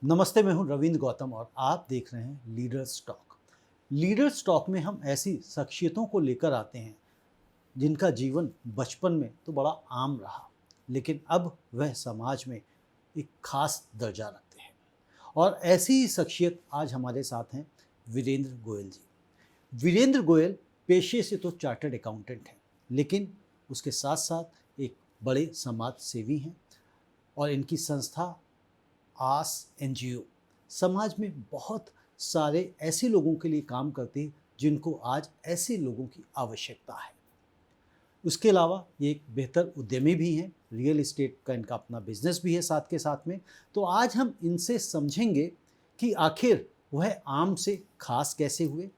नमस्ते, मैं हूं रविंद्र गौतम और आप देख रहे हैं लीडर्स टॉक। लीडर्स टॉक में हम ऐसी शख्सियतों को लेकर आते हैं जिनका जीवन बचपन में तो बड़ा आम रहा, लेकिन अब वह समाज में एक खास दर्जा रखते हैं। और ऐसी ही शख्सियत आज हमारे साथ हैं वीरेंद्र गोयल जी। वीरेंद्र गोयल पेशे से तो चार्टर्ड अकाउंटेंट हैं, लेकिन उसके साथ साथ एक बड़े समाज सेवी हैं और इनकी संस्था आस एनजीओ समाज में बहुत सारे ऐसे लोगों के लिए काम करती है जिनको आज ऐसे लोगों की आवश्यकता है। उसके अलावा ये एक बेहतर उद्यमी भी हैं, रियल एस्टेट का इनका अपना बिजनेस भी है साथ के साथ में। तो आज हम इनसे समझेंगे कि आखिर वह आम से खास कैसे हुए,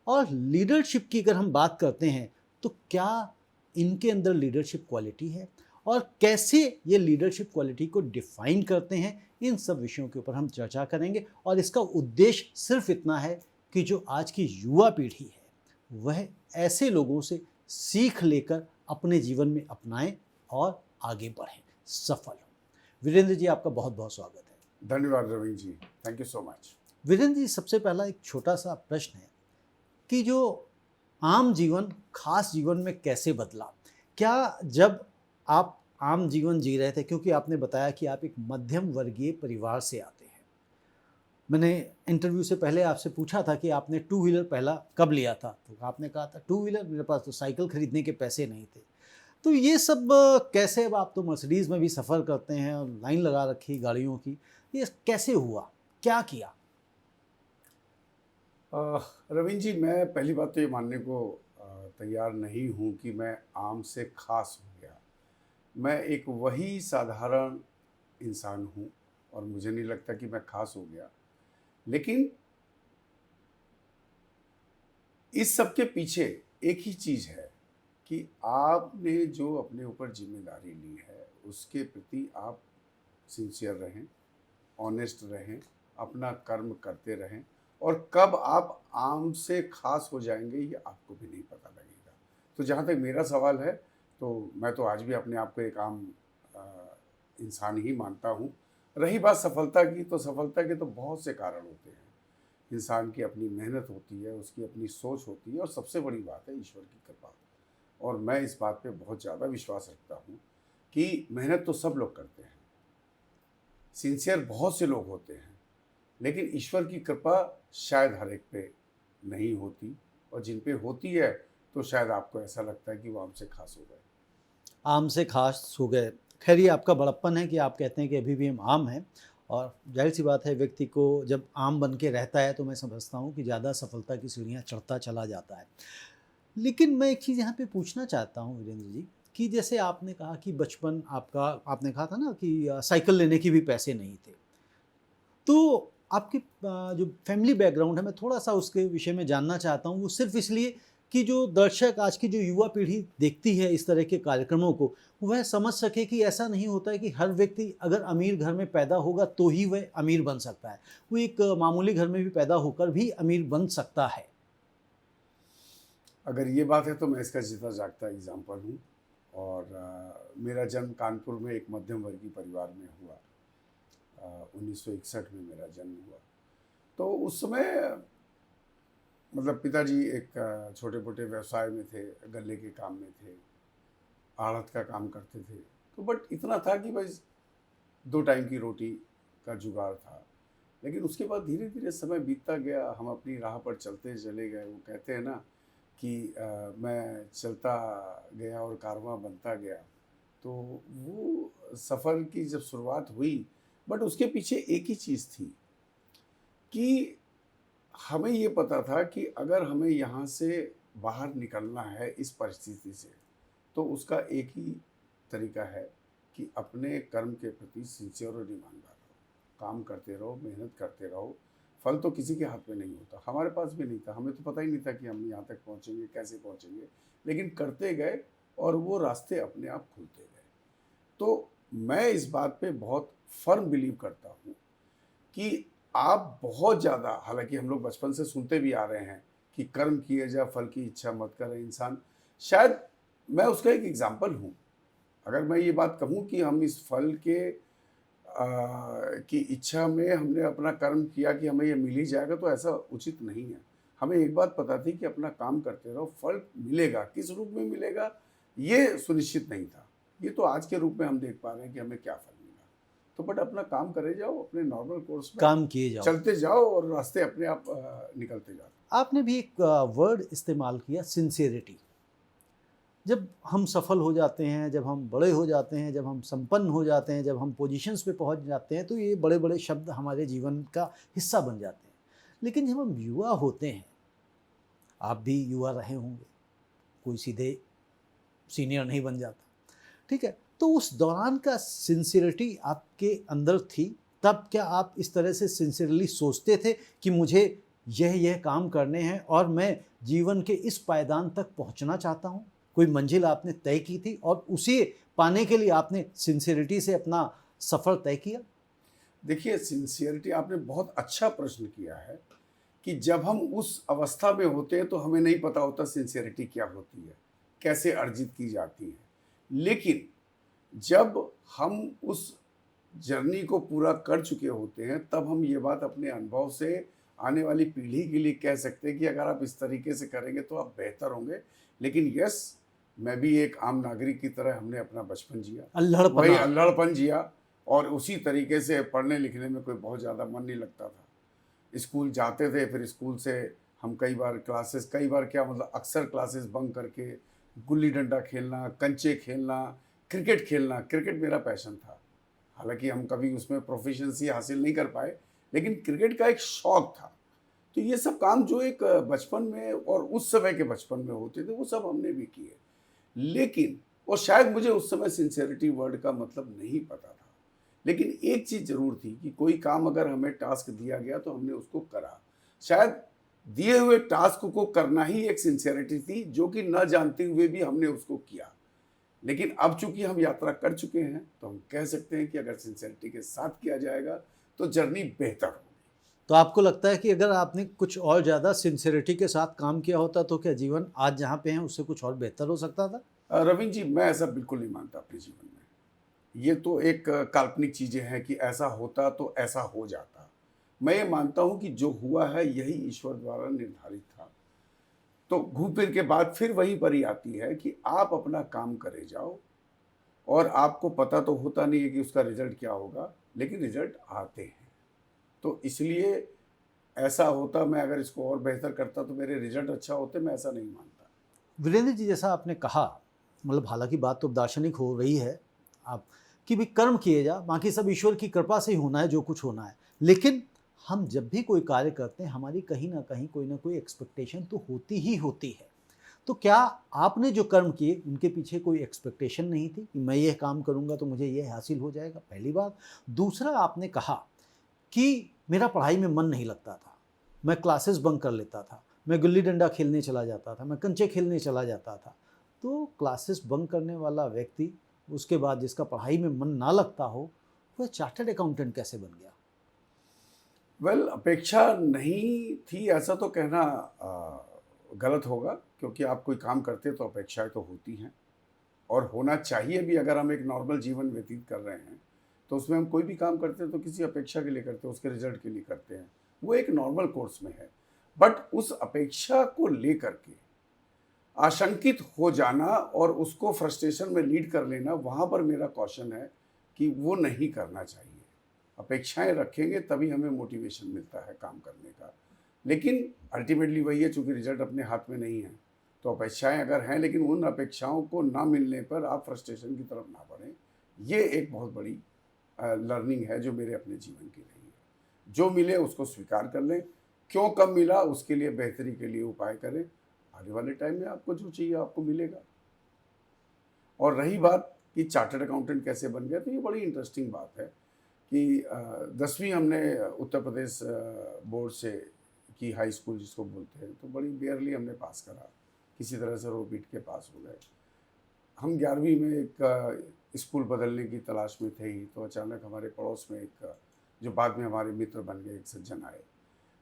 और लीडरशिप की अगर हम बात करते हैं तो क्या इनके अंदर लीडरशिप क्वालिटी है और कैसे ये लीडरशिप क्वालिटी को डिफाइन करते हैं। इन सब विषयों के ऊपर हम चर्चा करेंगे और इसका उद्देश्य सिर्फ इतना है कि जो आज की युवा पीढ़ी है वह ऐसे लोगों से सीख लेकर अपने जीवन में अपनाएं और आगे बढ़ें, सफल हों। वीरेंद्र जी, आपका बहुत बहुत स्वागत है। धन्यवाद Ravindra ji, thank you so much. Virendra ji, सबसे पहला एक छोटा सा प्रश्न है कि जो आम जीवन खास जीवन में कैसे बदला? क्या जब आप आम जीवन जी रहे थे, क्योंकि आपने बताया कि आप एक मध्यम वर्गीय परिवार से आते हैं, मैंने इंटरव्यू से पहले आपसे पूछा था कि आपने टू व्हीलर पहला कब लिया था, तो आपने कहा था टू व्हीलर, मेरे पास तो साइकिल खरीदने के पैसे नहीं थे। तो ये सब कैसे? अब आप तो मर्सिडीज़ में भी सफ़र करते हैं और लाइन लगा रखी गाड़ियों की, ये कैसे हुआ, क्या किया? रविंद्र जी, मैं पहली बात तो ये मानने को तैयार नहीं हूँ कि मैं आम से खास हो गया। मैं एक वही साधारण इंसान हूँ और मुझे नहीं लगता कि मैं खास हो गया। लेकिन इस सब के पीछे एक ही चीज़ है कि आपने जो अपने ऊपर जिम्मेदारी ली है उसके प्रति आप सिंसियर रहें, ऑनेस्ट रहें, अपना कर्म करते रहें, और कब आप आम से खास हो जाएंगे ये आपको भी नहीं पता लगेगा। तो जहाँ तक मेरा सवाल है, तो मैं तो आज भी अपने आप को एक आम अ, इंसान ही मानता हूँ। रही बात सफलता की, तो सफलता के तो बहुत से कारण होते हैं। इंसान की अपनी मेहनत होती है, उसकी अपनी सोच होती है, और सबसे बड़ी बात है ईश्वर की कृपा। और मैं इस बात पे बहुत ज़्यादा विश्वास रखता हूँ कि मेहनत तो सब लोग करते हैं, सिंसियर बहुत से लोग होते हैं, लेकिन ईश्वर की कृपा शायद हर एक पे नहीं होती, और जिन पे होती है तो शायद आपको ऐसा लगता है कि वो हमसे खास हो गए। आम से खास हो गए। खैर, ये आपका बड़प्पन है कि आप कहते हैं कि अभी भी हम आम हैं, और जाहिर सी बात है व्यक्ति को जब आम बन के रहता है तो मैं समझता हूँ कि ज़्यादा सफलता की सीढ़ियाँ चढ़ता चला जाता है। लेकिन मैं एक चीज़ यहाँ पे पूछना चाहता हूँ वीरेंद्र जी, कि जैसे आपने कहा कि बचपन आपका, आपने कहा था ना कि साइकिल लेने के भी पैसे नहीं थे। तो आपकी जो फैमिली बैकग्राउंड है, मैं थोड़ा-सा उसके विषय में जानना चाहता हूँ। वो सिर्फ़ इसलिए कि जो दर्शक, आज की जो युवा पीढ़ी देखती है इस तरह के कार्यक्रमों को, वह समझ सके कि ऐसा नहीं होता है कि हर व्यक्ति अगर अमीर घर में पैदा होगा तो ही वह अमीर बन सकता है। वो एक मामूली घर में भी पैदा होकर भी अमीर बन सकता है। अगर ये बात है तो मैं इसका जीता जागता एग्जाम्पल हूँ। और मेरा जन्म कानपुर में एक मध्यम वर्गीय परिवार में हुआ। 1961 में मेरा जन्म हुआ। तो उस समय मतलब पिताजी एक छोटे मोटे व्यवसाय में थे, गल्ले के काम में थे, आढ़त का काम करते थे। तो बट इतना था कि भाई 2 टाइम की रोटी का जुगाड़ था। लेकिन उसके बाद धीरे धीरे समय बीतता गया, हम अपनी राह पर चलते चले गए। वो कहते हैं ना कि मैं चलता गया और कारवां बनता गया। तो वो सफ़र की जब शुरुआत हुई, बट उसके पीछे एक ही चीज़ थी कि हमें ये पता था कि अगर हमें यहाँ से बाहर निकलना है इस परिस्थिति से, तो उसका एक ही तरीका है कि अपने कर्म के प्रति सिंसियर और ईमानदार रहो, काम करते रहो, मेहनत करते रहो। फल तो किसी के हाथ में नहीं होता, हमारे पास भी नहीं था, हमें तो पता ही नहीं था कि हम यहाँ तक पहुँचेंगे, कैसे पहुँचेंगे। लेकिन करते गए और वो रास्ते अपने आप खुलते गए। तो मैं इस बात पे बहुत फर्म बिलीव करता हूँ कि आप बहुत ज़्यादा, हालांकि हम लोग बचपन से सुनते भी आ रहे हैं कि कर्म किए जा फल की इच्छा मत करे इंसान। शायद मैं उसका एक एग्जाम्पल हूँ। अगर मैं ये बात कहूँ कि हम इस फल के कि इच्छा में हमने अपना कर्म किया कि हमें ये मिल ही जाएगा, तो ऐसा उचित नहीं है। हमें एक बात पता थी कि अपना काम करते रहो, फल मिलेगा, किस रूप में मिलेगा ये सुनिश्चित नहीं था। ये तो आज के रूप में हम देख पा रहे हैं कि हमें क्या फल मिला। तो बट अपना काम करे जाओ, अपने नॉर्मल कोर्स में काम किए जाओ। चलते जाओ और रास्ते अपने आप निकलते जाते। आपने भी एक वर्ड इस्तेमाल किया, सिंसियरिटी। जब हम सफल हो जाते हैं, जब हम बड़े हो जाते हैं, जब हम संपन्न हो जाते हैं, जब हम पोजीशंस पे पहुंच जाते हैं, तो ये बड़े बड़े शब्द हमारे जीवन का हिस्सा बन जाते हैं। लेकिन जब हम युवा होते हैं, आप भी युवा रहे होंगे, कोई सीधे सीनियर नहीं बन जाता, ठीक है? तो उस दौरान का सिंसियरिटी आपके अंदर थी? तब क्या आप इस तरह से सिंसियरली सोचते थे कि मुझे यह काम करने हैं और मैं जीवन के इस पायदान तक पहुंचना चाहता हूं? कोई मंजिल आपने तय की थी और उसे पाने के लिए आपने सिंसियरिटी से अपना सफ़र तय किया? देखिए, सिंसियरिटी, आपने बहुत अच्छा प्रश्न किया है कि जब हम उस अवस्था में होते हैं तो हमें नहीं पता होता सिंसियरिटी क्या होती है, कैसे अर्जित की जाती है। लेकिन जब हम उस जर्नी को पूरा कर चुके होते हैं, तब हम ये बात अपने अनुभव से आने वाली पीढ़ी के लिए कह सकते हैं कि अगर आप इस तरीके से करेंगे तो आप बेहतर होंगे। लेकिन यस, मैं भी एक आम नागरिक की तरह हमने अपना बचपन जिया, वही अल्हड़पना। अल्हड़पन जिया, और उसी तरीके से पढ़ने लिखने में कोई बहुत ज़्यादा मन नहीं लगता था। स्कूल जाते थे, फिर स्कूल से हम कई बार क्या मतलब अक्सर क्लासेस बंक करके गुल्ली डंडा खेलना, कंचे खेलना, क्रिकेट खेलना। क्रिकेट मेरा पैशन था। हालांकि हम कभी उसमें प्रोफिशिएंसी हासिल नहीं कर पाए, लेकिन क्रिकेट का एक शौक था। तो ये सब काम जो एक बचपन में और उस समय के बचपन में होते थे, वो सब हमने भी किए। लेकिन और शायद मुझे उस समय सिंसियरिटी वर्ड का मतलब नहीं पता था। लेकिन एक चीज़ ज़रूर थी कि कोई काम अगर हमें टास्क दिया गया तो हमने उसको करा। शायद दिए हुए टास्क को करना ही एक सिंसियरिटी थी, जो कि न जानते हुए भी हमने उसको किया। लेकिन अब चूंकि हम यात्रा कर चुके हैं, तो हम कह सकते हैं कि अगर सिंसियरिटी के साथ किया जाएगा तो जर्नी बेहतर होगी। तो आपको लगता है कि अगर आपने कुछ और ज़्यादा सिंसियरिटी के साथ काम किया होता तो क्या जीवन आज जहाँ पे हैं उससे कुछ और बेहतर हो सकता था? रविंद्र जी, मैं ऐसा बिल्कुल नहीं मानता अपने जीवन में। ये तो एक काल्पनिक चीज़ें हैं कि ऐसा होता तो ऐसा हो जाता। मैं ये मानता हूँ कि जो हुआ है यही ईश्वर द्वारा निर्धारित था। तो घूम फिर के बाद फिर वहीं पर ही आती है कि आप अपना काम करे जाओ, और आपको पता तो होता नहीं है कि उसका रिजल्ट क्या होगा, लेकिन रिजल्ट आते हैं। तो इसलिए ऐसा होता, मैं अगर इसको और बेहतर करता तो मेरे रिजल्ट अच्छा होते, मैं ऐसा नहीं मानता। वीरेंद्र जी, जैसा आपने कहा, मतलब हालांकि बात तो दार्शनिक हो रही है आप, कि भी कर्म किए जा, बाकी सब ईश्वर की कृपा से ही होना है जो कुछ होना है। लेकिन हम जब भी कोई कार्य करते हैं, हमारी कहीं ना कोई एक्सपेक्टेशन तो होती ही होती है। तो क्या आपने जो कर्म किए उनके पीछे कोई एक्सपेक्टेशन नहीं थी कि मैं ये काम करूंगा तो मुझे ये हासिल हो जाएगा? पहली बात। दूसरा, आपने कहा कि मेरा पढ़ाई में मन नहीं लगता था, मैं क्लासेस बंक कर लेता था, मैं गुल्ली डंडा खेलने चला जाता था, मैं कंचे खेलने चला जाता था। तो क्लासेस बंक करने वाला व्यक्ति, उसके बाद जिसका पढ़ाई में मन ना लगता हो, वह चार्टर्ड अकाउंटेंट कैसे बन गया? वेल, अपेक्षा नहीं थी ऐसा तो कहना गलत होगा, क्योंकि आप कोई काम करते तो अपेक्षाएं तो होती हैं, और होना चाहिए भी। अगर हम एक नॉर्मल जीवन व्यतीत कर रहे हैं तो उसमें हम कोई भी काम करते हैं तो किसी अपेक्षा के लिए करते हैं, उसके रिजल्ट के लिए करते हैं। वो एक नॉर्मल कोर्स में है। बट उस अपेक्षा को लेकर के आशंकित हो जाना और उसको फ्रस्ट्रेशन में लीड कर लेना, वहाँ पर मेरा क्वेश्चन है कि वो नहीं करना चाहिए। अपेक्षाएं रखेंगे तभी हमें मोटिवेशन मिलता है काम करने का। लेकिन अल्टीमेटली वही है, चूंकि रिजल्ट अपने हाथ में नहीं है, तो अपेक्षाएं अगर हैं, लेकिन उन अपेक्षाओं को ना मिलने पर आप फ्रस्ट्रेशन की तरफ ना बढ़ें। ये एक बहुत बड़ी लर्निंग है जो मेरे अपने जीवन की रही है। जो मिले उसको स्वीकार कर लें, क्यों कम मिला उसके लिए बेहतरी के लिए उपाय करें। आने वाले टाइम में आपको जो चाहिए आपको मिलेगा। और रही बात कि चार्टर्ड अकाउंटेंट कैसे बन गया, तो ये बड़ी इंटरेस्टिंग बात है कि 10वीं हमने उत्तर प्रदेश बोर्ड से की, हाई स्कूल जिसको बोलते हैं, तो बड़ी बेयरली हमने पास करा, किसी तरह से रो पीट के पास हो गए। हम 11वीं में एक स्कूल बदलने की तलाश में थे ही, तो अचानक हमारे पड़ोस में एक जो बाद में हमारे मित्र बन गए, एक सज्जन आए,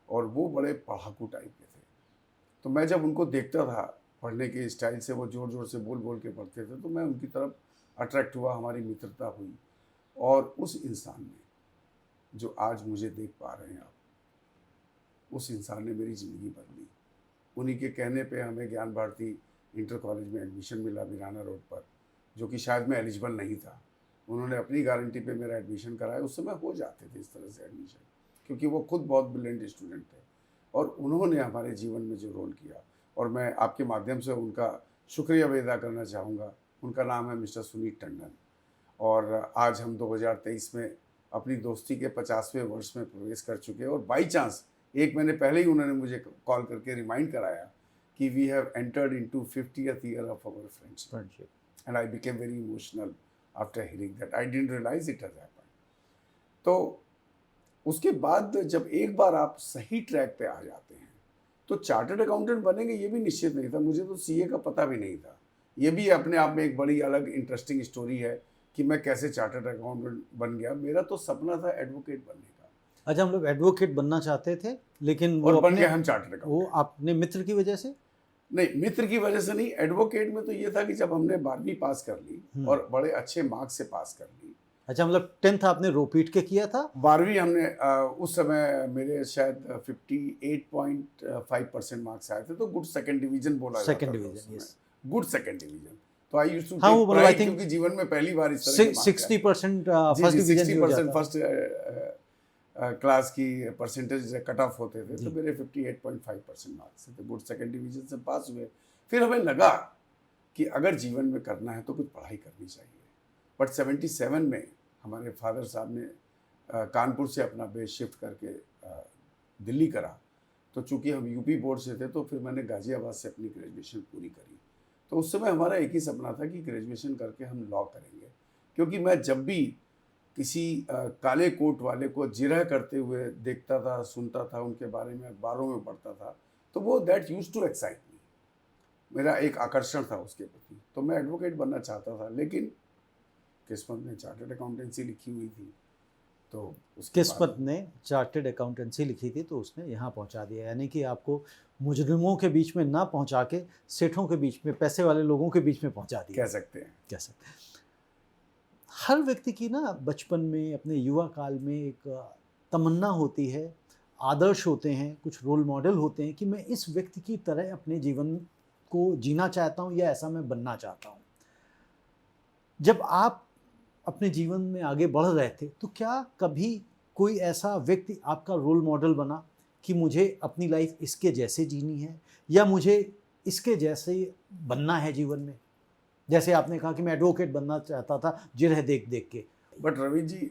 और वो बड़े पढ़ाकू टाइप के थे। तो मैं जब उनको देखता था पढ़ने के स्टाइल से, वो ज़ोर ज़ोर से बोल बोल के पढ़ते थे, तो मैं उनकी तरफ अट्रैक्ट हुआ, हमारी मित्रता हुई। और उस इंसान ने, जो आज मुझे देख पा रहे हैं आप, उस इंसान ने मेरी ज़िंदगी बदली। उन्हीं के कहने पे हमें ज्ञान भारती इंटर कॉलेज में एडमिशन मिला बिराना रोड पर, जो कि शायद मैं एलिजिबल नहीं था। उन्होंने अपनी गारंटी पे मेरा एडमिशन कराया। उस समय हो जाते थे इस तरह से एडमिशन, क्योंकि वो खुद बहुत ब्रिलियंट स्टूडेंट थे और उन्होंने हमारे जीवन में जो रोल किया, और मैं आपके माध्यम से उनका शुक्रिया भी अदा करना चाहूँगा। उनका नाम है मिस्टर सुनीत टंडन, और आज हम 2023 में अपनी दोस्ती के 50वें वर्ष में प्रवेश कर चुके हैं। और बाई चांस 1 महीने पहले ही उन्होंने मुझे कॉल करके रिमाइंड कराया कि we have entered into 50th year of our friendship, and I became very emotional after hearing that. I didn't realise it has happened. तो उसके बाद जब एक बार आप सही ट्रैक पे आ जाते हैं, तो चार्टर्ड अकाउंटेंट बनेंगे ये भी निश्चित नहीं था। मुझे तो सीए का पता भी नहीं था। ये भी अपने आप में एक बड़ी अलग इंटरेस्टिंग स्टोरी है कि मैं कैसे चार्टर्ड अकाउंटेंट बन गया। मेरा तो सपना था एडवोकेट बनने का, अच्छा, हम लोग एडवोकेट बनना चाहते थे, लेकिन और वो बन अपने गए हम चार्टर्ड वो अकाउंटेंट। अपने मित्र की वजह से। नहीं, मित्र की वजह से नहीं। एडवोकेट में तो ये था कि जब हमने 12वीं पास कर ली और बड़े अच्छे मार्क्स से पास कर ली। अच्छा, मतलब 10th आपने रोपीट के किया था? 12वीं हमने उस समय मेरे शायद 58.5% मार्क्स आए थे, तो गुड सेकंड डिवीजन बोला जाता था। Second division, yes, good second division. तो आई यूज्ड टू हाँ, वो टेक मतलब आई प्राइड, थिंक क्योंकि जीवन में पहली बार इस तरह के मार्क्स 60% जी फर्स्ट जी डिवीजन भी हो 60% जाता। फर्स्ट क्लास की परसेंटेज कट ऑफ होते थे, तो मेरे 58.5% मार्क्स थे। गुड सेकंड डिवीजन से पास हुए। फिर हमें लगा कि अगर जीवन में करना है तो कुछ पढ़ाई करनी चाहिए। बट 77 में हमारे फादर साहब ने कानपुर से अपना बेस शिफ्ट करके दिल्ली करा। तो चूंकि हम यूपी बोर्ड से थे, तो फिर मैंने गाजियाबाद से अपनी ग्रेजुएशन पूरी करी। तो उस समय हमारा एक ही सपना था कि ग्रेजुएशन करके हम लॉ करेंगे, क्योंकि मैं जब भी किसी काले कोट वाले को जिरह करते हुए देखता था, सुनता था, उनके बारे में अखबारों में पढ़ता था, तो वो that used to excite me. मेरा एक आकर्षण था उसके प्रति। तो मैं एडवोकेट बनना चाहता था, लेकिन किस्मत ने चार्टर्ड अकाउंटेंसी लिखी हुई थी। तो उसके किस्मत बाद ने चार्टर्ड अकाउंटेंसी लिखी थी, तो उसने यहाँ पहुँचा दिया। यानी कि आपको मुजरिमों के बीच में ना पहुँचा के सेठों के बीच में, पैसे वाले लोगों के बीच में पहुँचा दिया, कह सकते हैं। कह सकते हैं। हर व्यक्ति की ना बचपन में, अपने युवा काल में एक तमन्ना होती है, आदर्श होते हैं, कुछ रोल मॉडल होते हैं कि मैं इस व्यक्ति की तरह अपने जीवन को जीना चाहता हूँ या ऐसा मैं बनना चाहता हूँ। जब आप अपने जीवन में आगे बढ़ रहे थे, तो क्या कभी कोई ऐसा व्यक्ति आपका रोल मॉडल बना कि मुझे अपनी लाइफ इसके जैसे जीनी है या मुझे इसके जैसे बनना है जीवन में? जैसे आपने कहा कि मैं एडवोकेट बनना चाहता था जिरह देख देख के। बट रवि जी,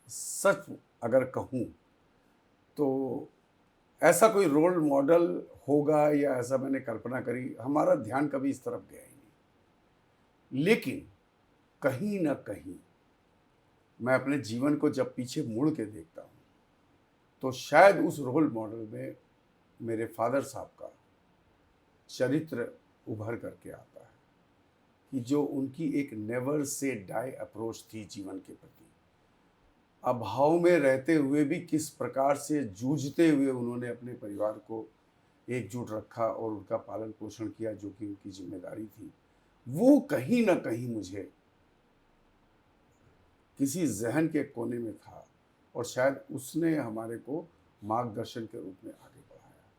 सच अगर कहूँ तो ऐसा कोई रोल मॉडल होगा या ऐसा मैंने कल्पना करी, हमारा ध्यान कभी इस तरफ गया ही नहीं। लेकिन कहीं ना कहीं मैं अपने जीवन को जब पीछे मुड़ के देखता हूँ, तो शायद उस रोल मॉडल में मेरे फादर साहब का चरित्र उभर करके आता है कि जो उनकी एक नेवर से डाई अप्रोच थी जीवन के प्रति। अभाव में रहते हुए भी किस प्रकार से जूझते हुए उन्होंने अपने परिवार को एकजुट रखा और उनका पालन पोषण किया, जो कि उनकी जिम्मेदारी थी। वो कहीं ना कहीं मुझे किसी जहन के कोने में था, और शायद उसने हमारे को मार्गदर्शन के रूप में आगे बढ़ाया।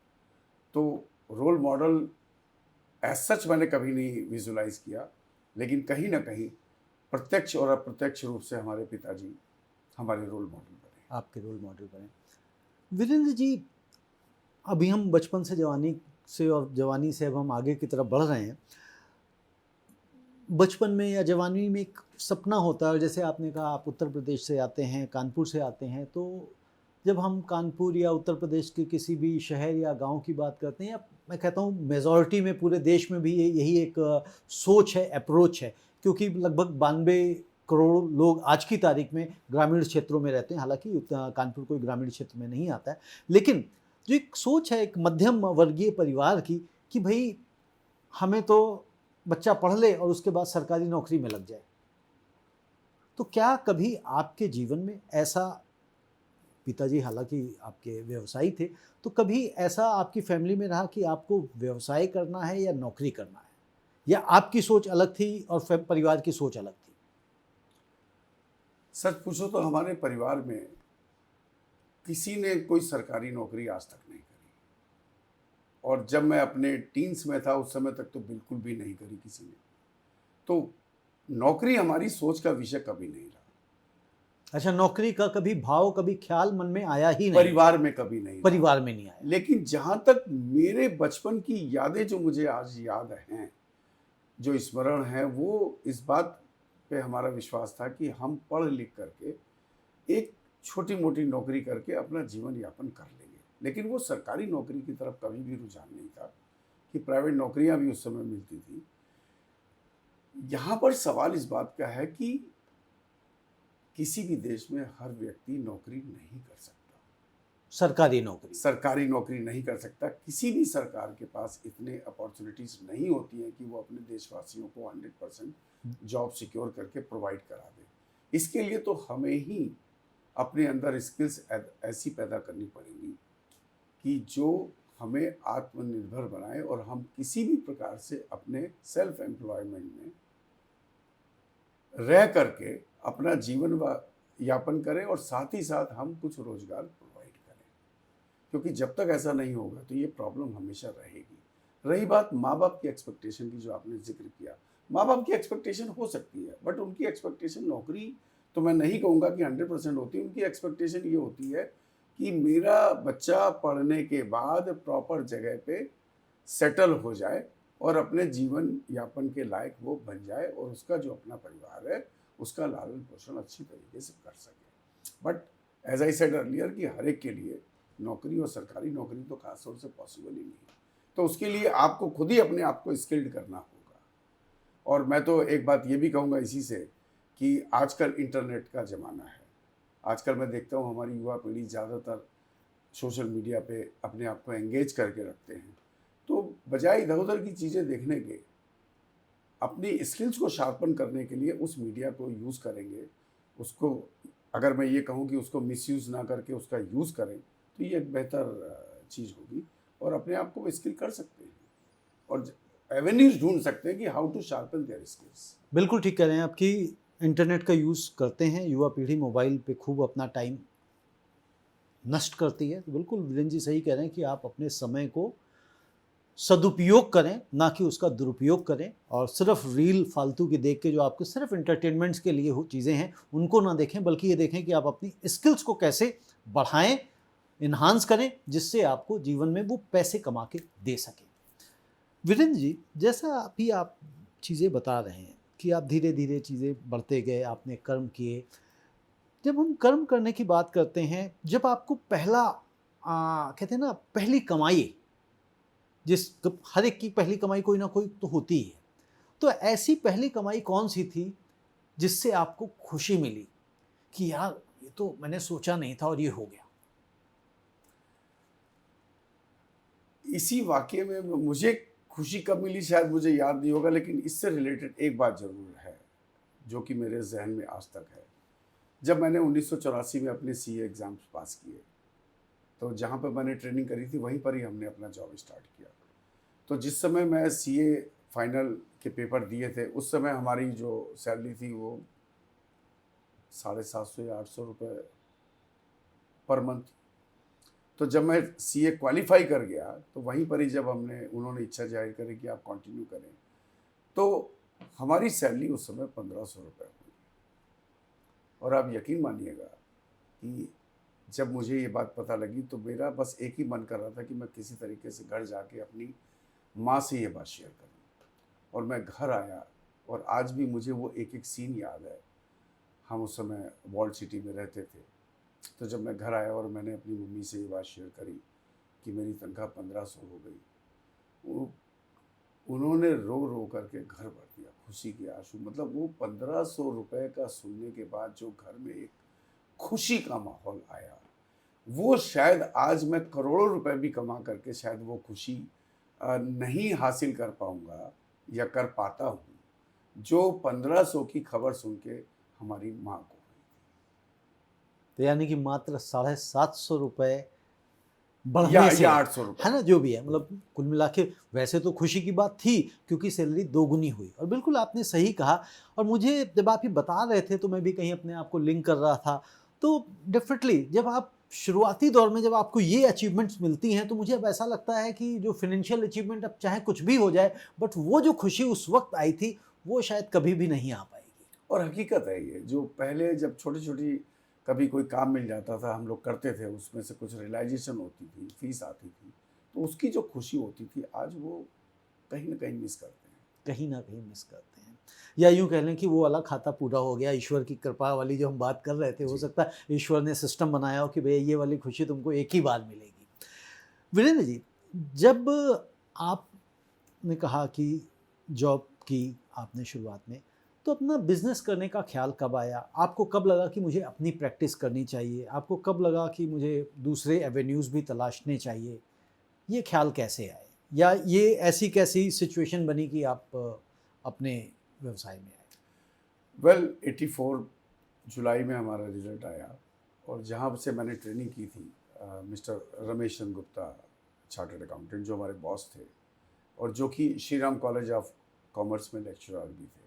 तो रोल मॉडल एज सच मैंने कभी नहीं विजुलाइज किया, लेकिन कहीं ना कहीं प्रत्यक्ष और अप्रत्यक्ष रूप से हमारे पिताजी हमारे रोल मॉडल बने। आपके रोल मॉडल बने। वीरेंद्र जी, अभी हम बचपन से जवानी से और जवानी से अब हम आगे की तरफ बढ़ रहे हैं। बचपन में या जवानी में एक सपना होता है, जैसे आपने कहा आप उत्तर प्रदेश से आते हैं, कानपुर से आते हैं, तो जब हम कानपुर या उत्तर प्रदेश के किसी भी शहर या गांव की बात करते हैं, या मैं कहता हूँ मेजॉरिटी में पूरे देश में भी यही एक सोच है, अप्रोच है, क्योंकि लगभग 92 करोड़ लोग आज की तारीख में ग्रामीण क्षेत्रों में रहते हैं। हालांकि कानपुर कोई ग्रामीण क्षेत्र में नहीं आता है, लेकिन जो एक सोच है एक मध्यम वर्गीय परिवार की कि भाई हमें तो बच्चा पढ़ ले और उसके बाद सरकारी नौकरी में लग जाए। तो क्या कभी आपके जीवन में ऐसा, पिताजी हालांकि आपके व्यवसायी थे, तो कभी ऐसा आपकी फैमिली में रहा कि आपको व्यवसाय करना है या नौकरी करना है, या आपकी सोच अलग थी और परिवार की सोच अलग थी? सच पूछो तो हमारे परिवार में किसी ने कोई सरकारी नौकरी आज तक नहीं करी, और जब मैं अपने टीन्स में था उस समय तक तो बिल्कुल भी नहीं करी किसी ने। तो नौकरी हमारी सोच का विषय कभी नहीं रहा, अच्छा, नौकरी का कभी भाव, कभी ख्याल मन में आया ही नहीं? परिवार में कभी नहीं रहा। परिवार में नहीं आया। लेकिन जहाँ तक मेरे बचपन की यादें जो मुझे आज याद हैं, जो स्मरण है, वो इस बात पे हमारा विश्वास था कि हम पढ़ लिख करके एक छोटी मोटी नौकरी करके अपना जीवन यापन कर लेंगे। लेकिन वो सरकारी नौकरी की तरफ कभी भी रुझान नहीं था, कि प्राइवेट नौकरियां भी उस समय मिलती थी। यहाँ पर सवाल इस बात का है कि किसी भी देश में हर व्यक्ति नौकरी नहीं कर सकता, सरकारी नौकरी नहीं कर सकता। किसी भी सरकार के पास इतने अपॉर्चुनिटीज नहीं होती हैं कि वो अपने देशवासियों को 100% जॉब सिक्योर करके प्रोवाइड करा दे। इसके लिए तो हमें ही अपने अंदर स्किल्स ऐसी पैदा करनी पड़ेंगी कि जो हमें आत्मनिर्भर बनाए, और हम किसी भी प्रकार से अपने सेल्फ एम्प्लॉयमेंट में रह करके अपना जीवन यापन करें, और साथ ही साथ हम कुछ रोजगार प्रोवाइड करें। क्योंकि जब तक ऐसा नहीं होगा तो ये प्रॉब्लम हमेशा रहेगी। रही बात माँ बाप की एक्सपेक्टेशन की, जो आपने जिक्र किया, माँ बाप की एक्सपेक्टेशन हो सकती है, बट उनकी एक्सपेक्टेशन नौकरी तो मैं नहीं कहूँगा कि 100% होती है। उनकी एक्सपेक्टेशन ये होती है कि मेरा बच्चा पढ़ने के बाद प्रॉपर जगह पे सेटल हो जाए और अपने जीवन यापन के लायक वो बन जाए, और उसका जो अपना परिवार है उसका लालन पोषण अच्छी तरीके से कर सके। But as I said earlier कि हर एक के लिए नौकरी, और सरकारी नौकरी तो खास तौर से पॉसिबल ही नहीं है। तो उसके लिए आपको खुद ही अपने आप को स्किल्ड करना होगा। और मैं तो एक बात ये भी कहूँगा इसी से कि आजकल इंटरनेट का ज़माना है। आजकल मैं देखता हूँ हमारी युवा पीढ़ी ज़्यादातर सोशल मीडिया पे अपने आप को एंगेज करके रखते हैं। तो बजाय इधर उधर की चीज़ें देखने के, अपनी स्किल्स को शार्पन करने के लिए उस मीडिया को यूज़ करेंगे। उसको, अगर मैं ये कहूँ कि उसको मिसयूज़ ना करके उसका यूज़ करें, तो ये एक बेहतर चीज़ होगी, और अपने आप को स्किल कर सकते हैं और एवेन्यूज ढूंढ सकते हैं कि how to sharpen their skills. बिल्कुल ठीक कह रहे हैं आपकी। इंटरनेट का यूज़ करते हैं युवा पीढ़ी, मोबाइल पे खूब अपना टाइम नष्ट करती है। तो बिल्कुल वीरेंद्र जी सही कह रहे हैं कि आप अपने समय को सदुपयोग करें, ना कि उसका दुरुपयोग करें, और सिर्फ रील फालतू की देख के जो आपके सिर्फ इंटरटेनमेंट्स के लिए चीज़ें हैं उनको ना देखें, बल्कि ये देखें कि आप अपनी स्किल्स को कैसे बढ़ाएं, इन्हांस करें, जिससे आपको जीवन में वो पैसे कमा के दे सकें। वीरेंद्र जी, जैसा अभी आप चीज़ें बता रहे हैं कि आप धीरे धीरे चीज़ें बढ़ते गए, आपने कर्म किए। जब हम कर्म करने की बात करते हैं, जब आपको पहला कहते हैं ना, पहली कमाई, हर एक की पहली कमाई कोई ना कोई तो होती ही है, तो ऐसी पहली कमाई कौन सी थी जिससे आपको खुशी मिली कि यार ये तो मैंने सोचा नहीं था और ये हो गया? इसी वाक्य में मुझे खुशी कब मिली शायद मुझे याद नहीं होगा, लेकिन इससे रिलेटेड एक बात ज़रूर है जो कि मेरे जहन में आज तक है। जब मैंने 1984 में अपने सीए एग्ज़ाम्स पास किए, तो जहाँ पर मैंने ट्रेनिंग करी थी वहीं पर ही हमने अपना जॉब स्टार्ट किया। तो जिस समय मैं सीए फाइनल के पेपर दिए थे, उस समय हमारी जो सैलरी थी वो 750 या 800 रुपये पर मंथ। तो जब मैं सीए क्वालिफाई कर गया तो वहीं पर ही जब उन्होंने इच्छा जाहिर करी कि आप कंटिन्यू करें, तो हमारी सैलरी उस समय 1500 रुपये हुई। और आप यकीन मानिएगा कि जब मुझे ये बात पता लगी तो मेरा बस एक ही मन कर रहा था कि मैं किसी तरीके से घर जाके अपनी माँ से ये बात शेयर करूं। और मैं घर आया, और आज भी मुझे वो एक एक सीन याद है। हम उस समय वॉल्ड सिटी में रहते थे। तो जब मैं घर आया और मैंने अपनी मम्मी से ये बात शेयर करी कि मेरी तनख्वाह 1500 हो गई, उन्होंने रो रो करके घर भर दिया, खुशी के आंसू। मतलब वो 1500 रुपये का सुनने के बाद जो घर में एक खुशी का माहौल आया, वो शायद आज मैं करोड़ों रुपए भी कमा करके शायद वो खुशी नहीं हासिल कर पाऊंगा या कर पाता हूँ जो 1500 की खबर सुन के हमारी माँ को। तो यानी कि मात्र 750 रुपये बढ़ने से, या 800 रुपये, है ना, जो भी है, मतलब कुल मिला के वैसे तो खुशी की बात थी क्योंकि सैलरी दोगुनी हुई। और बिल्कुल आपने सही कहा, और मुझे जब आप ये बता रहे थे तो मैं भी कहीं अपने आप को लिंक कर रहा था। तो डेफिनेटली जब आप शुरुआती दौर में जब आपको ये अचीवमेंट्स मिलती हैं तो मुझे अब ऐसा लगता है कि जो फाइनेंशियल अचीवमेंट अब चाहे कुछ भी हो जाए, बट वो जो खुशी उस वक्त आई थी वो शायद कभी भी नहीं आ पाएगी। और हकीकत है ये, जो पहले जब छोटी छोटी कभी कोई काम मिल जाता था, हम लोग करते थे, उसमें से कुछ रियलाइजेशन होती थी, फीस आती थी, तो उसकी जो खुशी होती थी आज वो कहीं ना कहीं मिस करते हैं। कहीं ना कहीं मिस करते हैं, या यूं कह लें कि वो वाला खाता पूरा हो गया, ईश्वर की कृपा वाली जो हम बात कर रहे थे, हो जी। सकता है ईश्वर ने सिस्टम बनाया हो कि भैया ये वाली खुशी तुमको एक ही बार मिलेगी। वीरेंद्र जी, जब आपने कहा कि जॉब की आपने शुरुआत में, तो अपना बिजनेस करने का ख्याल कब आया? आपको कब लगा कि मुझे अपनी प्रैक्टिस करनी चाहिए? आपको कब लगा कि मुझे दूसरे एवेन्यूज़ भी तलाशने चाहिए? ये ख्याल कैसे आए? या ये ऐसी कैसी सिचुएशन बनी कि आप अपने व्यवसाय में आए? वेल 84 जुलाई में हमारा रिजल्ट आया, और जहाँ से मैंने ट्रेनिंग की थी, mister Ramesh Chandra Gupta, chartered accountant, जो हमारे बॉस थे और जो कि Shri Ram college of commerce में लेक्चरर भी थे,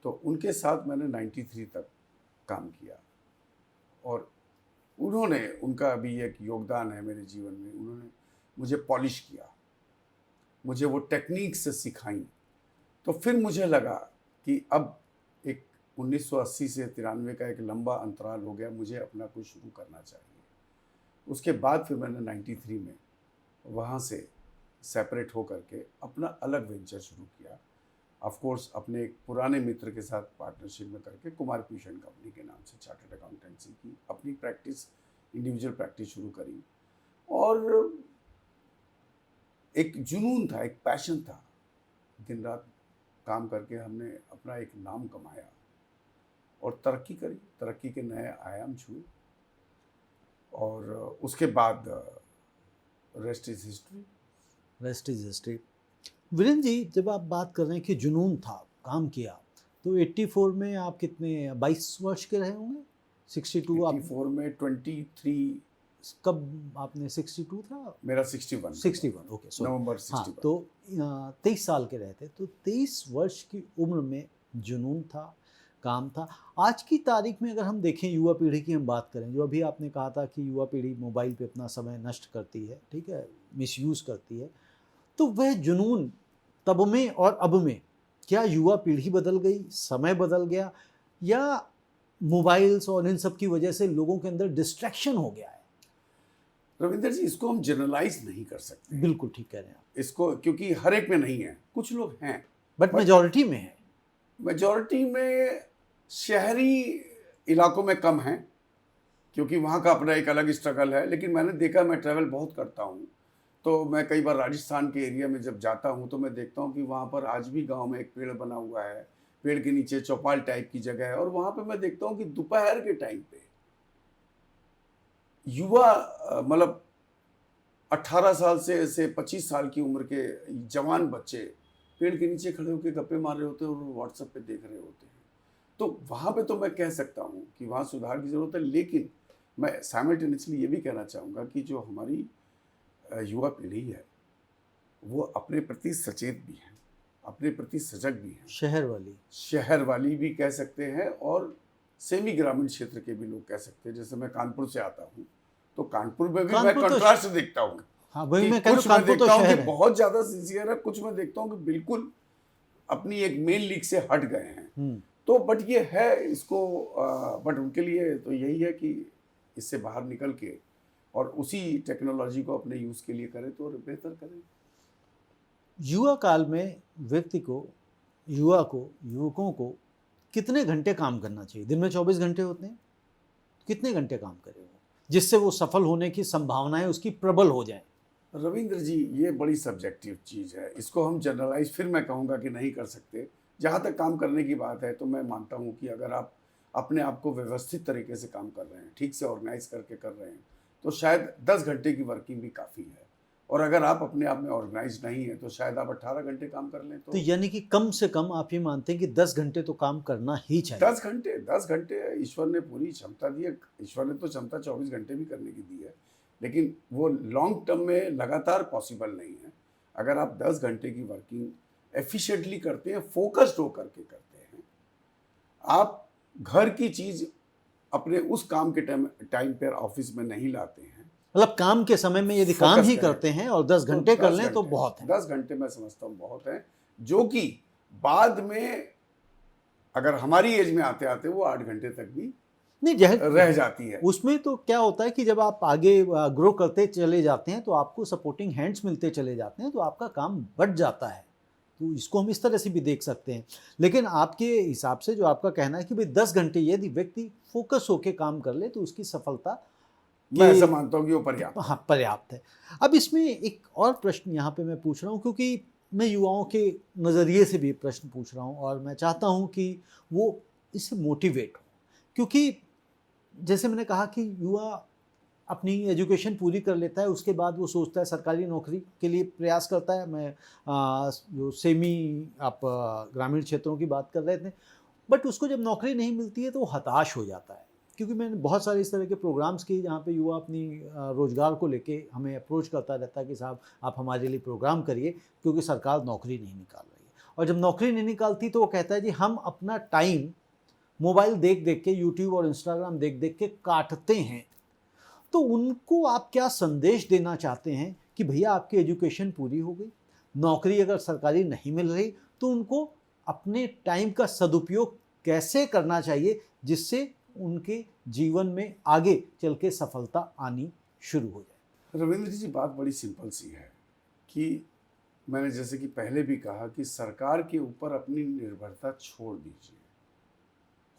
तो उनके साथ मैंने 93 तक काम किया। और उन्होंने, उनका भी एक योगदान है मेरे जीवन में, उन्होंने मुझे पॉलिश किया, मुझे वो टेक्निक्स सिखाई। तो फिर मुझे लगा कि अब एक 1980 से 93 का एक लंबा अंतराल हो गया, मुझे अपना कुछ शुरू करना चाहिए। उसके बाद फिर मैंने 93 में वहाँ से सेपरेट हो करके अपना अलग वेंचर शुरू किया। ऑफ कोर्स अपने एक पुराने मित्र के साथ पार्टनरशिप में करके कुमार पियूषन कंपनी के नाम से चार्टर्ड अकाउंटेंसी की अपनी प्रैक्टिस, इंडिविजुअल प्रैक्टिस शुरू करी। और एक जुनून था, एक पैशन था, दिन रात काम करके हमने अपना एक नाम कमाया और तरक्की करी, तरक्की के नए आयाम छुए। और उसके बाद rest is history. Rest is history. Virendra ji, जब आप बात कर रहे हैं कि जुनून था, काम किया, तो 84 में आप कितने, 22 वर्ष के रहे होंगे? 62 आप 84 में 23, कब आपने 62 था? मेरा 61, 61, ओके, सॉरी, नवंबर हाँ, 61। तो 23 साल के रहते, तो 23 वर्ष की उम्र में जुनून था, काम था। आज की तारीख में अगर हम देखें, युवा पीढ़ी की हम बात करें, जो अभी आपने कहा था कि युवा पीढ़ी मोबाइल पे अपना समय नष्ट करती है, ठीक है, मिसयूज़ करती है, तो वह जुनून तब में और अब में, क्या युवा पीढ़ी बदल गई, समय बदल गया, या मोबाइल्स और इन सब की वजह से लोगों के अंदर डिस्ट्रैक्शन हो गया है? रविंदर जी, इसको हम जनरलाइज नहीं कर सकते। बिल्कुल ठीक कह रहे हैं आप, इसको, क्योंकि हर एक में नहीं है, कुछ लोग हैं, बट मेजॉरिटी में है। मेजॉरिटी में शहरी इलाकों में कम है, क्योंकि वहाँ का अपना एक अलग स्ट्रगल है। लेकिन मैंने देखा, मैं ट्रैवल बहुत करता हूँ, तो मैं कई बार राजस्थान के एरिया में जब जाता हूँ तो मैं देखता हूँ कि वहाँ पर आज भी गांव में एक पेड़ बना हुआ है, पेड़ के नीचे चौपाल टाइप की जगह है, और वहाँ पे मैं देखता हूँ कि दोपहर के टाइम पे युवा, मतलब 18 साल से 25 साल की उम्र के जवान बच्चे पेड़ के नीचे खड़े होकर गप्पे मार रहे होते हैं और व्हाट्सएप पे देख रहे होते हैं। तो वहाँ पे तो मैं कह सकता हूँ कि वहाँ सुधार की ज़रूरत है। लेकिन मैं साइमल्टेनियसली ये भी कहना चाहूँगा कि जो हमारी युवा पीढ़ी है वो अपने प्रति सचेत भी है, अपने प्रति सजग भी है। शहर वाली भी कह सकते हैं, और सेमी ग्रामीण क्षेत्र के भी लोग कह सकते हैं। जैसे मैं कानपुर से आता हूँ, तो कानपुर में भी मैं कंट्रास्ट देखता हूँ। हाँ, वही मैं कुछ मैं देखता हूँ कि बहुत ज्यादा सिंसियर है, कुछ मैं देखता हूँ कि बिल्कुल अपनी एक मेन लीग से हट गए हैं। तो बट ये है, इसको बट उनके लिए तो यही है कि इससे बाहर निकल के और उसी टेक्नोलॉजी को अपने यूज के लिए करें तो बेहतर करें। युवा काल में व्यक्ति को, युवकों को कितने घंटे काम करना चाहिए? दिन में 24 घंटे होते हैं, कितने घंटे काम करे वो, जिससे वो सफल होने की संभावनाएं उसकी प्रबल हो जाए? रविंद्र जी, ये बड़ी सब्जेक्टिव चीज़ है, इसको हम जनरलाइज फिर मैं कहूँगा कि नहीं कर सकते। जहाँ तक काम करने की बात है, तो मैं मानता हूँ कि अगर आप अपने आप को व्यवस्थित तरीके से काम कर रहे हैं, ठीक से ऑर्गेनाइज करके कर रहे हैं, तो शायद 10 घंटे की वर्किंग भी काफ़ी है। और अगर आप अपने आप में ऑर्गेनाइज नहीं है, तो शायद आप 18 घंटे काम कर लें। तो यानी कि कम से कम आप ये मानते हैं कि 10 घंटे तो काम करना ही चाहिए? 10 घंटे ईश्वर ने पूरी क्षमता दी है। ईश्वर ने तो क्षमता 24 घंटे भी करने की दी है, लेकिन वो लॉन्ग टर्म में लगातार पॉसिबल नहीं है। अगर आप 10 घंटे की वर्किंग एफिशिएंटली करते हैं, फोकस्ड होकर के करते हैं, आप घर की चीज़ अपने उस काम के टाइम पर ऑफिस में नहीं लाते हैं। मतलब काम के समय में यदि काम फोकस ही करें करते हैं और 10 तो घंटे कर 10 लें तो घंटे, बहुत है। 10 घंटे मैं समझता हूँ बहुत है, जो कि बाद में अगर हमारी एज में आते आते वो 8 घंटे तक भी नहीं रह जाती है। उसमें तो क्या होता है कि जब आप आगे ग्रो करते चले जाते हैं तो आपको सपोर्टिंग हैंड्स मिलते चले जाते हैं, तो आपका काम बढ़ जाता है। तो इसको हम इस तरह से भी देख सकते हैं। लेकिन आपके हिसाब से जो आपका कहना है कि भाई 10 घंटे यदि व्यक्ति फोकस होकर काम कर ले तो उसकी सफलता मैं ऐसा के मानता हूँ कि वो पर्याप्त है। हाँ, पर्याप्त है। अब इसमें एक और प्रश्न यहाँ पे मैं पूछ रहा हूँ, क्योंकि मैं युवाओं के नज़रिए से भी प्रश्न पूछ रहा हूँ और मैं चाहता हूँ कि वो इससे मोटिवेट हो। क्योंकि जैसे मैंने कहा कि युवा अपनी एजुकेशन पूरी कर लेता है, उसके बाद वो सोचता है सरकारी नौकरी के लिए प्रयास करता है। मैं जो सेमी आप ग्रामीण क्षेत्रों की बात कर रहे थे, बट उसको जब नौकरी नहीं मिलती है तो वो हताश हो जाता है। क्योंकि मैंने बहुत सारे इस तरह के प्रोग्राम्स किए जहाँ पे युवा अपनी रोज़गार को लेके हमें अप्रोच करता रहता है कि साहब आप हमारे लिए प्रोग्राम करिए, क्योंकि सरकार नौकरी नहीं निकाल रही है। और जब नौकरी नहीं निकालती तो वो कहता है जी हम अपना टाइम मोबाइल देख देख के, यूट्यूब और इंस्टाग्राम देख देख के काटते हैं। तो उनको आप क्या संदेश देना चाहते हैं कि भैया आपकी एजुकेशन पूरी हो गई, नौकरी अगर सरकारी नहीं मिल रही तो उनको अपने टाइम का सदुपयोग कैसे करना चाहिए जिससे उनके जीवन में आगे चल के सफलता आनी शुरू हो जाए? रविंद्र जी, बात बड़ी सिंपल सी है कि मैंने जैसे कि पहले भी कहा कि सरकार के ऊपर अपनी निर्भरता छोड़ दीजिए।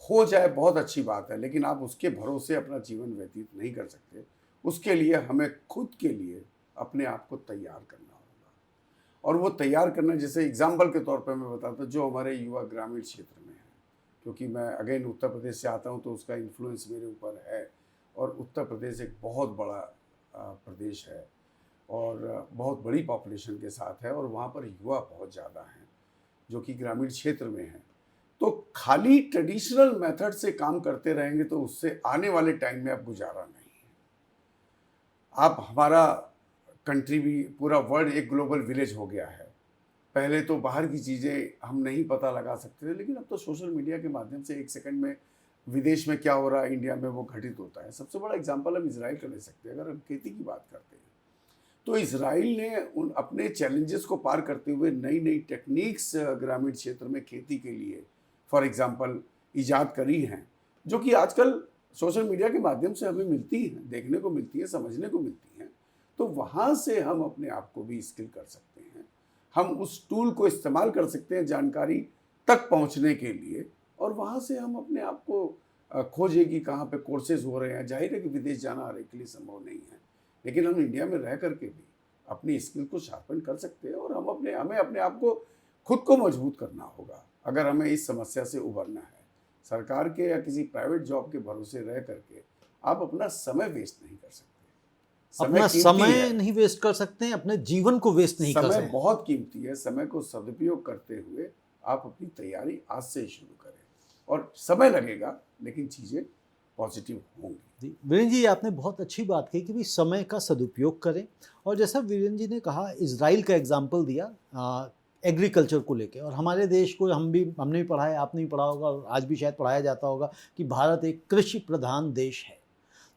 हो जाए बहुत अच्छी बात है, लेकिन आप उसके भरोसे अपना जीवन व्यतीत नहीं कर सकते। उसके लिए हमें खुद के लिए अपने आप को तैयार करना होगा। और वो तैयार करना, जैसे एग्जाम्पल के तौर पर मैं बताता हूँ, जो हमारे युवा ग्रामीण क्षेत्र में है, क्योंकि मैं अगेन उत्तर प्रदेश से आता हूँ तो उसका इन्फ्लुएंस मेरे ऊपर है। और उत्तर प्रदेश एक बहुत बड़ा प्रदेश है और बहुत बड़ी पॉपुलेशन के साथ है, और वहाँ पर युवा बहुत ज़्यादा हैं जो कि ग्रामीण क्षेत्र में हैं। तो खाली ट्रेडिशनल मेथड से काम करते रहेंगे तो उससे आने वाले टाइम में अब गुजारा नहीं है। आप, हमारा कंट्री भी, पूरा वर्ल्ड एक ग्लोबल विलेज हो गया है। पहले तो बाहर की चीज़ें हम नहीं पता लगा सकते थे, लेकिन अब तो सोशल मीडिया के माध्यम से 1 सेकंड में विदेश में क्या हो रहा है, इंडिया में वो घटित होता है। सबसे बड़ा एग्जांपल हम इजराइल का ले सकते हैं। अगर हम खेती की बात करते हैं तो इजराइल ने उन अपने चैलेंजेस को पार करते हुए नई नई टेक्निक्स ग्रामीण क्षेत्र में खेती के लिए फॉर एग्जांपल ईजाद करी हैं, जो कि आजकल सोशल मीडिया के माध्यम से हमें मिलती हैं, देखने को मिलती है, समझने को मिलती हैं। तो वहाँ से हम अपने आप को भी स्किल कर सकते हैं। हम उस टूल को इस्तेमाल कर सकते हैं जानकारी तक पहुँचने के लिए, और वहाँ से हम अपने आप को खोजें कि कहाँ पे कोर्सेज हो रहे हैं। जाहिर है कि विदेश जाना हर एक के लिए संभव नहीं है, लेकिन हम इंडिया में रह करके भी अपनी स्किल को शार्पन कर सकते हैं। और हमें अपने आप को खुद को मजबूत करना होगा अगर हमें इस समस्या से उभरना है। सरकार के या किसी प्राइवेट जॉब के भरोसे रह करके आप अपना समय वेस्ट नहीं कर सकते। अपना कीमती समय है। नहीं वेस्ट कर सकते हैं, अपने जीवन को वेस्ट नहीं कर समय सकते। बहुत कीमती है। समय को सदुपयोग करते हुए आप अपनी तैयारी आज से ही शुरू करें, और समय लगेगा लेकिन चीज़ें पॉजिटिव होंगी। जी, वीरेंद्र जी आपने बहुत अच्छी बात कही कि भी समय का सदुपयोग करें। और जैसा वीरेंद्र जी ने कहा, इजराइल का एग्जाम्पल दिया एग्रीकल्चर को लेके, और हमारे देश को हमने भी पढ़ा है, आपने भी पढ़ा होगा और आज भी शायद पढ़ाया जाता होगा कि भारत एक कृषि प्रधान देश है।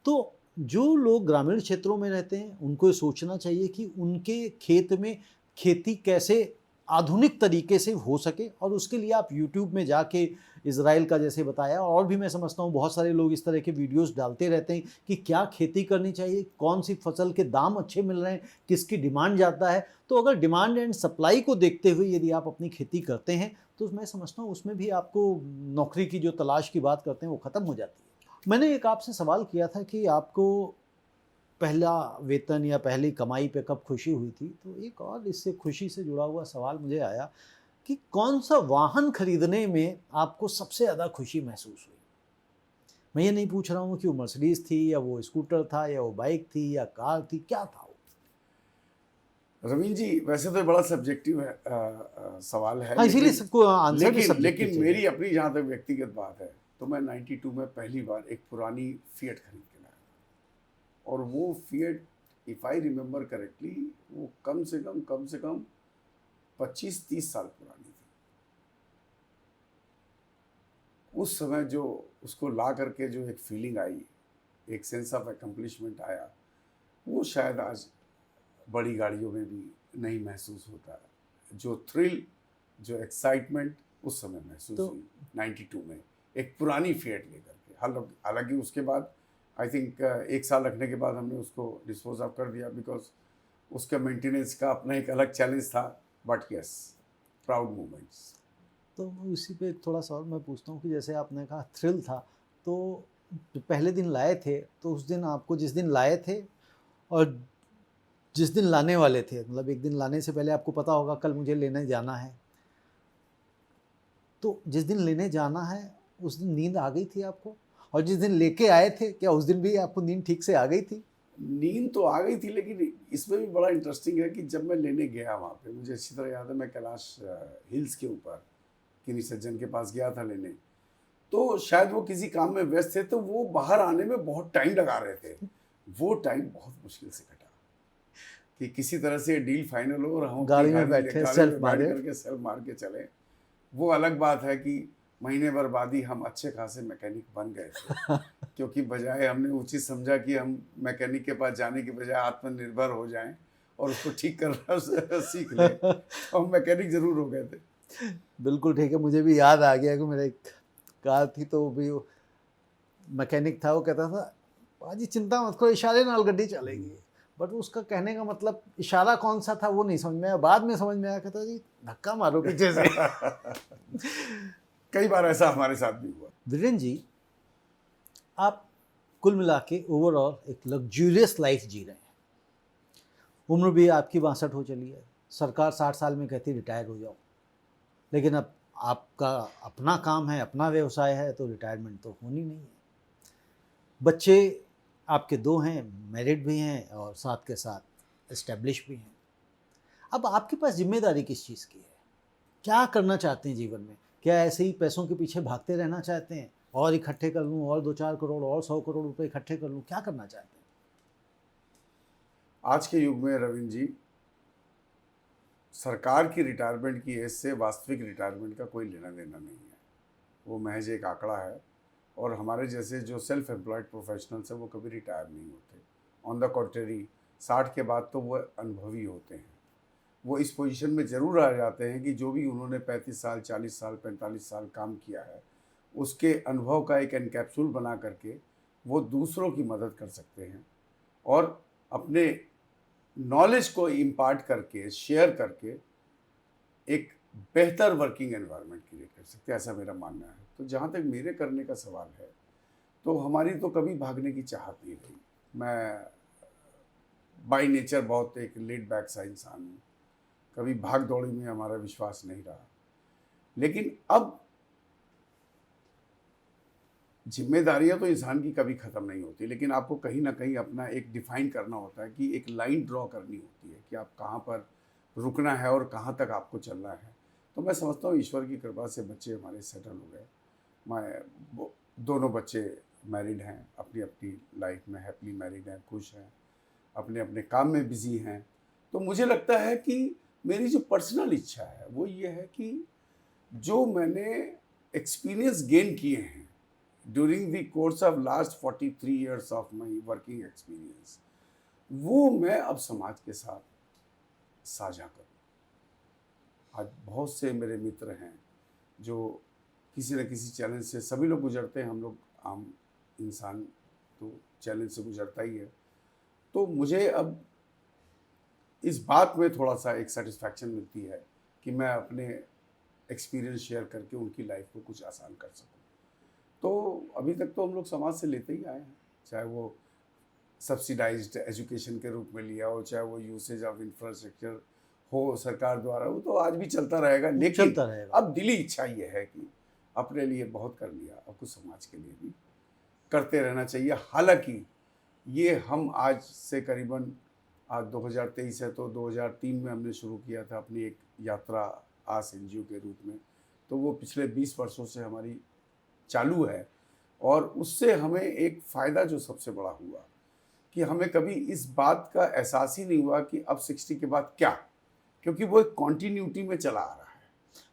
तो जो लोग ग्रामीण क्षेत्रों में रहते हैं उनको ये सोचना चाहिए कि उनके खेत में खेती कैसे आधुनिक तरीके से हो सके, और उसके लिए आप यूट्यूब में जाके इजराइल का जैसे बताया, और भी मैं समझता हूँ बहुत सारे लोग इस तरह के वीडियोस डालते रहते हैं कि क्या खेती करनी चाहिए, कौन सी फसल के दाम अच्छे मिल रहे हैं, किसकी डिमांड ज़्यादा है। तो अगर डिमांड एंड सप्लाई को देखते हुए यदि आप अपनी खेती करते हैं तो मैं समझता हूँ उसमें भी आपको नौकरी की जो तलाश की बात करते हैं वो ख़त्म हो जाती है। मैंने एक आपसे सवाल किया था कि आपको पहला वेतन या पहली कमाई पे कब खुशी हुई थी, तो एक और इससे खुशी से जुड़ा हुआ सवाल मुझे आया कि कौन सा वाहन खरीदने में आपको सबसे ज़्यादा खुशी महसूस हुई। मैं ये नहीं पूछ रहा हूँ कि वो मर्सिडीज थी या वो स्कूटर था या वो बाइक थी या कार थी, क्या था वो? रवीन जी, वैसे तो बड़ा सब्जेक्टिव है, सवाल है, हाँ, इसीलिए सबको आंसर भी सब्जेक्टिव लेकिन मेरी अपनी जहाँ तक व्यक्तिगत बात है तो मैं 92 में पहली बार एक पुरानी फिएट खरीद के लाया, और वो fiat if I remember correctly वो कम से कम 25-30 साल पुरानी थी। उस समय जो उसको ला करके जो एक फीलिंग आई, एक सेंस ऑफ अकम्पलिशमेंट आया, वो शायद आज बड़ी गाड़ियों में भी नहीं महसूस होता है। जो थ्रिल, जो एक्साइटमेंट उस समय महसूस तो हुई 92 में एक पुरानी फिएट लेकर के। हालांकि उसके बाद आई थिंक 1 साल रखने के बाद हमने उसको डिस्पोज ऑफ कर दिया, बिकॉज उसके मेंटेनेंस का अपना एक अलग चैलेंज था। But yes, proud moments. तो इसी पे थोड़ा सा और मैं पूछता हूँ कि जैसे आपने कहा थ्रिल था, तो जो पहले दिन लाए थे, तो उस दिन आपको जिस दिन लाए थे और जिस दिन लाने वाले थे, मतलब एक दिन लाने से पहले आपको पता होगा कल मुझे लेने जाना है, तो जिस दिन लेने जाना है उस दिन नींद आ गई थी आपको? और जिस दिन लेके आए थे, क्या उस दिन भी आपको नींद ठीक से आ गई थी? नींद तो आ गई थी, लेकिन इसमें भी बड़ा इंटरेस्टिंग है कि जब मैं लेने गया वहाँ पे, मुझे अच्छी तरह याद है, मैं कैलाश हिल्स के ऊपर किन्हीं सज्जन के पास गया था लेने। तो शायद वो किसी काम में व्यस्त थे, तो वो बाहर आने में बहुत टाइम लगा रहे थे। वो टाइम बहुत मुश्किल से कटा कि किसी तरह से डील फाइनल हो और हम अपनी गाड़ी में गाड़ी बैठे गाड़ी सेल्फ में बैठ मारे। करके सेल्फ मार के चले। वो अलग बात है कि महीने भर बाद ही हम अच्छे खासे मैकेनिक बन गए थे, क्योंकि बजाय हमने उचित समझा कि हम मैकेनिक के पास जाने के बजाय आत्मनिर्भर हो जाएं और उसको ठीक करना सीख लें, तो हम मैकेनिक ज़रूर हो गए थे। बिल्कुल ठीक है, मुझे भी याद आ गया कि मेरा एक कार थी, तो वो भी मैकेनिक था, वो कहता था पाजी चिंता मत करो, इशारे नाल गड्डी चलेगी। बट उसका कहने का मतलब इशारा कौन सा था वो नहीं समझ में आया, बाद में समझ में आया, कहता जी धक्का मारो पीछे से। कई बार ऐसा हमारे साथ भी हुआ। वीरेंद्र जी, आप कुल मिला के ओवरऑल एक लग्जूरियस लाइफ जी रहे हैं। उम्र भी आपकी 62 हो चली है, सरकार 60 साल में कहती रिटायर हो जाओ, लेकिन अब आपका अपना काम है, अपना व्यवसाय है, तो रिटायरमेंट तो होनी नहीं है। बच्चे आपके 2 हैं, मैरिड भी हैं और साथ के साथ एस्टेब्लिश भी हैं। अब आपके पास जिम्मेदारी किस चीज़ की है? क्या करना चाहते हैं जीवन में? क्या ऐसे ही पैसों के पीछे भागते रहना चाहते हैं, और इकट्ठे कर लूँ, और 2-4 करोड़ और 100 करोड़ रुपए इकट्ठे कर लूँ, क्या करना चाहते हैं? आज के युग में रविंद्र जी, सरकार की रिटायरमेंट की एज से वास्तविक रिटायरमेंट का कोई लेना देना नहीं है। वो महज एक आंकड़ा है, और हमारे जैसे जो सेल्फ एम्प्लॉयड प्रोफेशनल्स हैं वो कभी रिटायर नहीं होते। ऑन द कॉन्ट्रेरी, 60 के बाद तो वो अनुभवी होते हैं। वो इस पोजीशन में ज़रूर आ जाते हैं कि जो भी उन्होंने 35 साल, 40 साल, 45 साल काम किया है, उसके अनुभव का एक एनकैप्सूल बना करके वो दूसरों की मदद कर सकते हैं, और अपने नॉलेज को इम्पार्ट करके, शेयर करके एक बेहतर वर्किंग एनवायरनमेंट क्रिएट कर सकते हैं, ऐसा मेरा मानना है। तो जहाँ तक मेरे करने का सवाल है, तो हमारी तो कभी भागने की चाहत नहीं रही। मैं बाय नेचर बहुत एक लेड बैक सा इंसान हूँ, कभी भाग दौड़ी में हमारा विश्वास नहीं रहा। लेकिन अब जिम्मेदारियां तो इंसान की कभी ख़त्म नहीं होती, लेकिन आपको कहीं ना कहीं अपना एक डिफाइन करना होता है कि एक लाइन ड्रॉ करनी होती है कि आप कहाँ पर रुकना है और कहाँ तक आपको चलना है। तो मैं समझता हूँ ईश्वर की कृपा से बच्चे हमारे सेटल हो गए। दोनों बच्चे मैरिड हैं, अपनी अपनी लाइफ में हैप्पली मैरिड हैं, खुश हैं, अपने अपने काम में बिजी हैं। तो मुझे लगता है कि मेरी जो पर्सनल इच्छा है वो ये है कि जो मैंने एक्सपीरियंस गेन किए हैं during the course of last 43 years of my working experience, वो मैं अब समाज के साथ साझा करूँ। आज बहुत से मेरे मित्र हैं जो किसी न किसी चैलेंज से, सभी लोग गुजरते हैं, हम लोग आम इंसान तो चैलेंज से गुजरता ही है। तो मुझे अब इस बात में थोड़ा सा एक सेटिस्फैक्शन मिलती है कि मैं अपने एक्सपीरियंस शेयर करके उनकी लाइफ को कुछ आसान कर सकूं। तो अभी तक तो हम लोग समाज से लेते ही आए हैं, चाहे वो सब्सिडाइज्ड एजुकेशन के रूप में लिया हो, चाहे वो यूसेज ऑफ इंफ्रास्ट्रक्चर हो सरकार द्वारा, वो तो आज भी चलता रहेगा। लेकिन चलता रहेगा। अब दिली इच्छा ये है कि अपने लिए बहुत कर लिया, अब कुछ समाज के लिए भी करते रहना चाहिए। हालांकि ये हम आज से करीबन, आज 2023 है, तो 2003 में हमने शुरू किया था अपनी एक यात्रा आस एनजीओ के रूप में। तो वो पिछले 20 वर्षों से हमारी चालू है, और उससे हमें एक फ़ायदा जो सबसे बड़ा हुआ कि हमें कभी इस बात का एहसास ही नहीं हुआ कि अब 60 के बाद क्या, क्योंकि वो एक कॉन्टिन्यूटी में चला आ रहा है।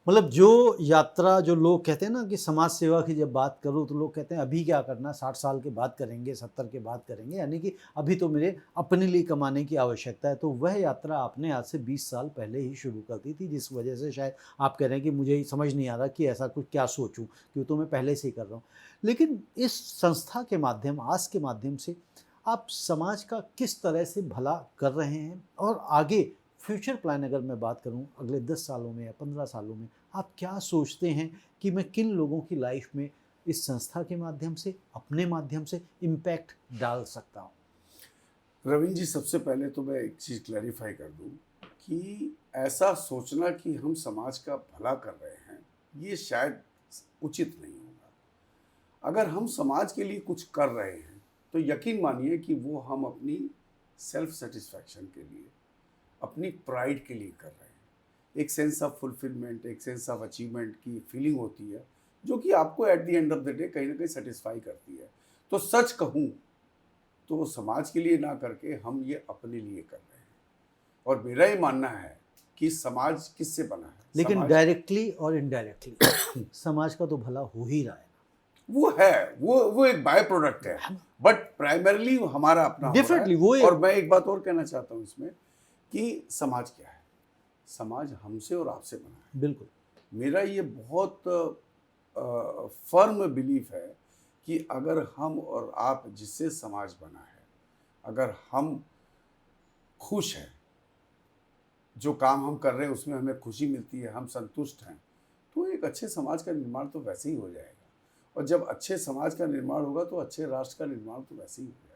मतलब जो यात्रा, जो लोग कहते हैं ना कि समाज सेवा की जब बात करो तो लोग कहते हैं अभी क्या करना, 60 साल के बाद करेंगे, 70 के बाद करेंगे, यानी कि अभी तो मेरे अपने लिए कमाने की आवश्यकता है। तो वह यात्रा आपने आज से 20 साल पहले ही शुरू कर दी थी, जिस वजह से शायद आप कह रहे हैं कि मुझे समझ नहीं आ रहा कि ऐसा कुछ क्या सोचूं, क्यों तो मैं पहले से ही कर रहा हूँ। लेकिन इस संस्था के माध्यम, आस के माध्यम से आप समाज का किस तरह से भला कर रहे हैं, और आगे फ्यूचर प्लान अगर मैं बात करूं अगले 10 सालों में या 15 सालों में आप क्या सोचते हैं कि मैं किन लोगों की लाइफ में इस संस्था के माध्यम से, अपने माध्यम से इम्पैक्ट डाल सकता हूं? रविंद्र जी, सबसे पहले तो मैं एक चीज़ क्लैरिफाई कर दूं कि ऐसा सोचना कि हम समाज का भला कर रहे हैं, ये शायद उचित नहीं होगा। अगर हम समाज के लिए कुछ कर रहे हैं तो यकीन मानिए कि वो हम अपनी सेल्फ सेटिस्फैक्शन के लिए, अपनी प्राइड के लिए कर रहे हैं। एक सेंस ऑफ फुलफिलमेंट, एक सेंस ऑफ अचीवमेंट की फीलिंग होती है, जो कि आपको at the end of the day कहीं ना कहीं सेटिस्फाई करती है। तो सच कहूँ तो समाज के लिए ना करके हम ये अपने लिए कर रहे हैं। और मेरा ये मानना है कि समाज किससे बना है, लेकिन समाज डायरेक्टली और इनडायरेक्टली समाज का तो भला हो ही रहा है। वो है, वो एक बाय प्रोडक्ट है, बट प्राइमरली हमारा अपना हो रहा है। डेफिनेटली वो और मैं एक बात और कहना चाहता हूँ इसमें कि समाज क्या है, समाज हमसे और आपसे बना है। बिल्कुल। मेरा ये बहुत फर्म बिलीफ है कि अगर हम और आप जिससे समाज बना है, अगर हम खुश हैं, जो काम हम कर रहे हैं उसमें हमें खुशी मिलती है, हम संतुष्ट हैं, तो एक अच्छे समाज का निर्माण तो वैसे ही हो जाएगा। और जब अच्छे समाज का निर्माण होगा तो अच्छे राष्ट्र का निर्माण तो वैसे ही हो जाएगा।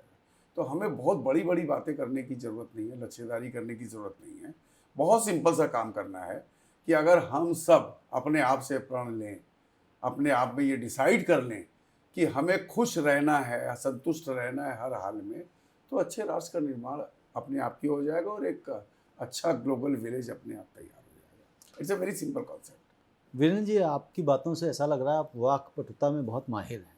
तो हमें बहुत बड़ी बड़ी बातें करने की ज़रूरत नहीं है, लच्छेदारी करने की ज़रूरत नहीं है। बहुत सिंपल सा काम करना है कि अगर हम सब अपने आप से प्रण लें, अपने आप में ये डिसाइड कर लें कि हमें खुश रहना है, संतुष्ट रहना है हर हाल में, तो अच्छे राष्ट्र का निर्माण अपने आप ही हो जाएगा और एक अच्छा ग्लोबल विलेज अपने आप तैयार हो जाएगा। It's a very simple concept. Virendra ji, आपकी बातों से ऐसा लग रहा है आप वाक्पटुता में बहुत माहिर हैं।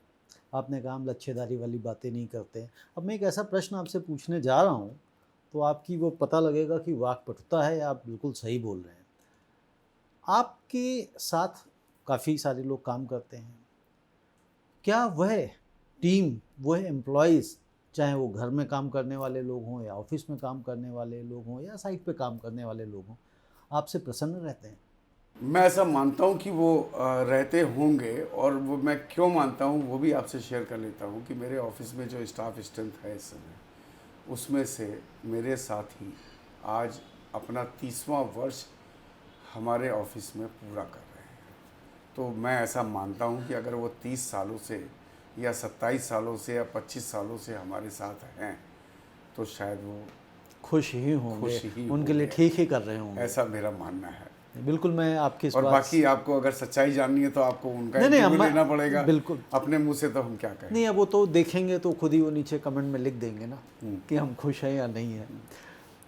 आपने कहा हम लच्छेदारी वाली बातें नहीं करते। अब मैं एक ऐसा प्रश्न आपसे पूछने जा रहा हूँ तो आपकी वो पता लगेगा कि वाक्पटुता है या आप बिल्कुल सही बोल रहे हैं। आपके साथ काफ़ी सारे लोग काम करते हैं, क्या वह टीम, वह एम्प्लॉयज़, चाहे वो घर में काम करने वाले लोग हों या ऑफिस में काम करने वाले लोग हों या साइट पे काम करने वाले लोग हों, आपसे प्रसन्न रहते हैं? मैं ऐसा मानता हूँ कि वो रहते होंगे, और वो मैं क्यों मानता हूँ वो भी आपसे शेयर कर लेता हूँ कि मेरे ऑफिस में जो स्टाफ स्ट्रेंथ है इस समय, उसमें से मेरे साथी आज अपना 30वां वर्ष हमारे ऑफिस में पूरा कर रहे हैं। तो मैं ऐसा मानता हूँ कि अगर वो 30 सालों से या 27 सालों से या 25 सालों से हमारे साथ हैं तो शायद वो खुश ही होंगे, खुश ही उनके लिए होंगे। ठीक ही कर रहे होंगे। ऐसा मेरा मानना है। बिल्कुल, मैं आपकी इस और बात बाकी आपको अगर सच्चाई जाननी है तो आपको उनका नहीं, इंटरव्यू हम लेना पड़ेगा। बिल्कुल अपने मुंह से तो हम क्या कहें। नहीं, अब वो तो देखेंगे तो खुद ही वो नीचे कमेंट में लिख देंगे ना कि हम खुश हैं या नहीं हैं।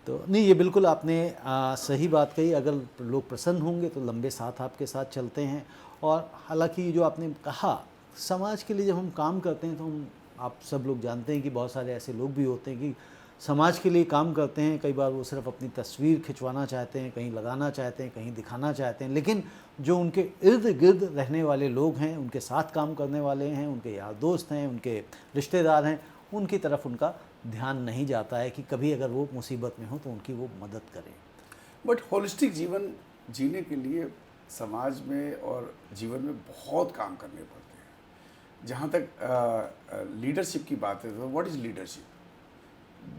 तो नहीं, ये बिल्कुल आपने सही बात कही। अगर लोग प्रसन्न होंगे तो लंबे साथ आपके साथ चलते हैं। और हालांकि जो आपने कहा, समाज के लिए जब हम काम करते हैं तो हम, आप सब लोग जानते हैं कि बहुत सारे ऐसे लोग भी होते हैं कि समाज के लिए काम करते हैं। कई बार वो सिर्फ अपनी तस्वीर खिंचवाना चाहते हैं, कहीं लगाना चाहते हैं, कहीं दिखाना चाहते हैं, लेकिन जो उनके इर्द गिर्द रहने वाले लोग हैं, उनके साथ काम करने वाले हैं, उनके यार दोस्त हैं, उनके रिश्तेदार हैं, उनकी तरफ उनका ध्यान नहीं जाता है कि कभी अगर वो मुसीबत में हो तो उनकी वो मदद करें। बट होलिस्टिक जीवन जीने के लिए समाज में और जीवन में बहुत काम करने पड़ते हैं। जहाँ तक लीडरशिप की बात है तो what is leadership?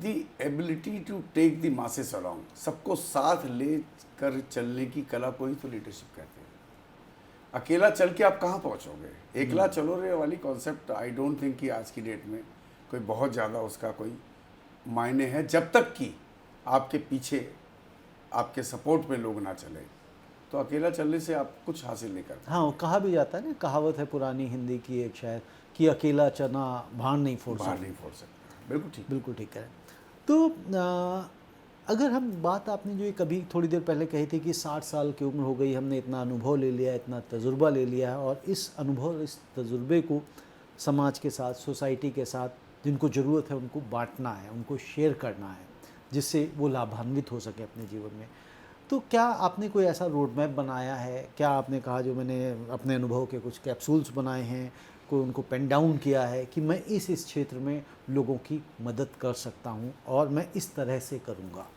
The ability to take the masses along, सबको साथ ले कर चलने की कला को ही तो लीडरशिप कहते हैं। अकेला चल के आप कहाँ पहुँचोगे? एकला चलो रे वाली कॉन्सेप्ट आई डोंट थिंक कि आज की डेट में कोई बहुत ज़्यादा उसका कोई मायने है, जब तक कि आपके पीछे आपके सपोर्ट में लोग ना चले। तो अकेला चलने से आप कुछ हासिल नहीं कर पाते। हाँ, वो कहा भी जाता है ना, कहावत है पुरानी हिंदी की एक शायद कि अकेला चना भार नहीं फोड़ बाहर सकता। नहीं फोड़ सकता। बिल्कुल ठीक। बिल्कुल ठीक है। तो अगर हम बात, आपने जो ये कभी थोड़ी देर पहले कही थी कि 60 साल की उम्र हो गई, हमने इतना अनुभव ले लिया, इतना तजुर्बा ले लिया है, और इस अनुभव, इस तजुर्बे को समाज के साथ, सोसाइटी के साथ जिनको ज़रूरत है उनको बाँटना है, उनको शेयर करना है, जिससे वो लाभान्वित हो सकें अपने जीवन में। तो क्या आपने कोई ऐसा रोड मैप बनाया है? क्या आपने कहा जो मैंने अपने अनुभव के कुछ कैप्सूल्स बनाए हैं, कोई उनको पेन डाउन किया है कि मैं इस क्षेत्र में लोगों की मदद कर सकता हूँ और मैं इस तरह से करूँगा?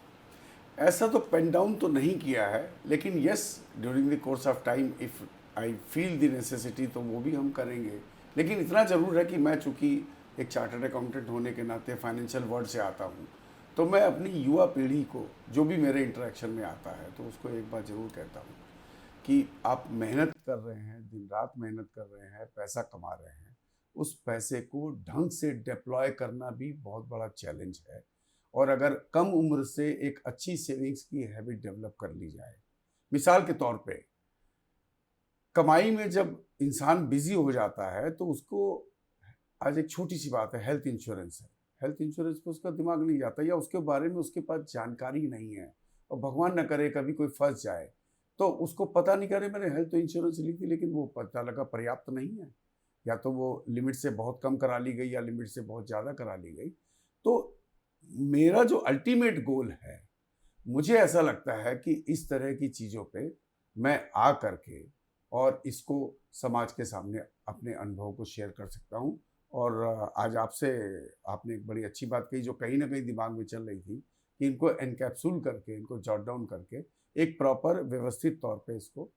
ऐसा तो पेन डाउन तो नहीं किया है, लेकिन yes, during the course of time if I feel the necessity तो वो भी हम करेंगे। लेकिन इतना ज़रूर है कि मैं चूँकि एक चार्टर्ड अकाउंटेंट होने के नाते फाइनेंशियल वर्ल्ड से आता हूँ, तो मैं अपनी युवा पीढ़ी को जो भी मेरे इंटरेक्शन में आता है तो उसको एक बात ज़रूर कहता हूँ कि आप मेहनत कर रहे हैं, दिन रात मेहनत कर रहे हैं, पैसा कमा रहे हैं, उस पैसे को ढंग से डिप्लॉय करना भी बहुत बड़ा चैलेंज है। और अगर कम उम्र से एक अच्छी सेविंग्स की हैबिट डेवलप कर ली जाए, मिसाल के तौर पे कमाई में जब इंसान बिजी हो जाता है तो उसको, आज एक छोटी सी बात है, हेल्थ इंश्योरेंस है, हेल्थ इंश्योरेंस पे उसका दिमाग नहीं जाता या उसके बारे में उसके पास जानकारी नहीं है, और भगवान न करे कभी कोई फंस जाए तो उसको पता नहीं, करे मैंने हेल्थ इंश्योरेंस ली थी लेकिन वो पता लगा पर्याप्त नहीं है, या तो वो लिमिट से बहुत कम करा ली गई या लिमिट से बहुत ज़्यादा करा ली गई। तो मेरा जो अल्टीमेट गोल है, मुझे ऐसा लगता है कि इस तरह की चीज़ों पे मैं आ करके और इसको समाज के सामने अपने अनुभव को शेयर कर सकता हूँ। और आज आपसे, आपने एक बड़ी अच्छी बात कही जो कहीं ना कहीं दिमाग में चल रही थी कि इनको एनकैप्सूल करके, इनको जॉट डाउन करके एक प्रॉपर व्यवस्थित तौर पे इसको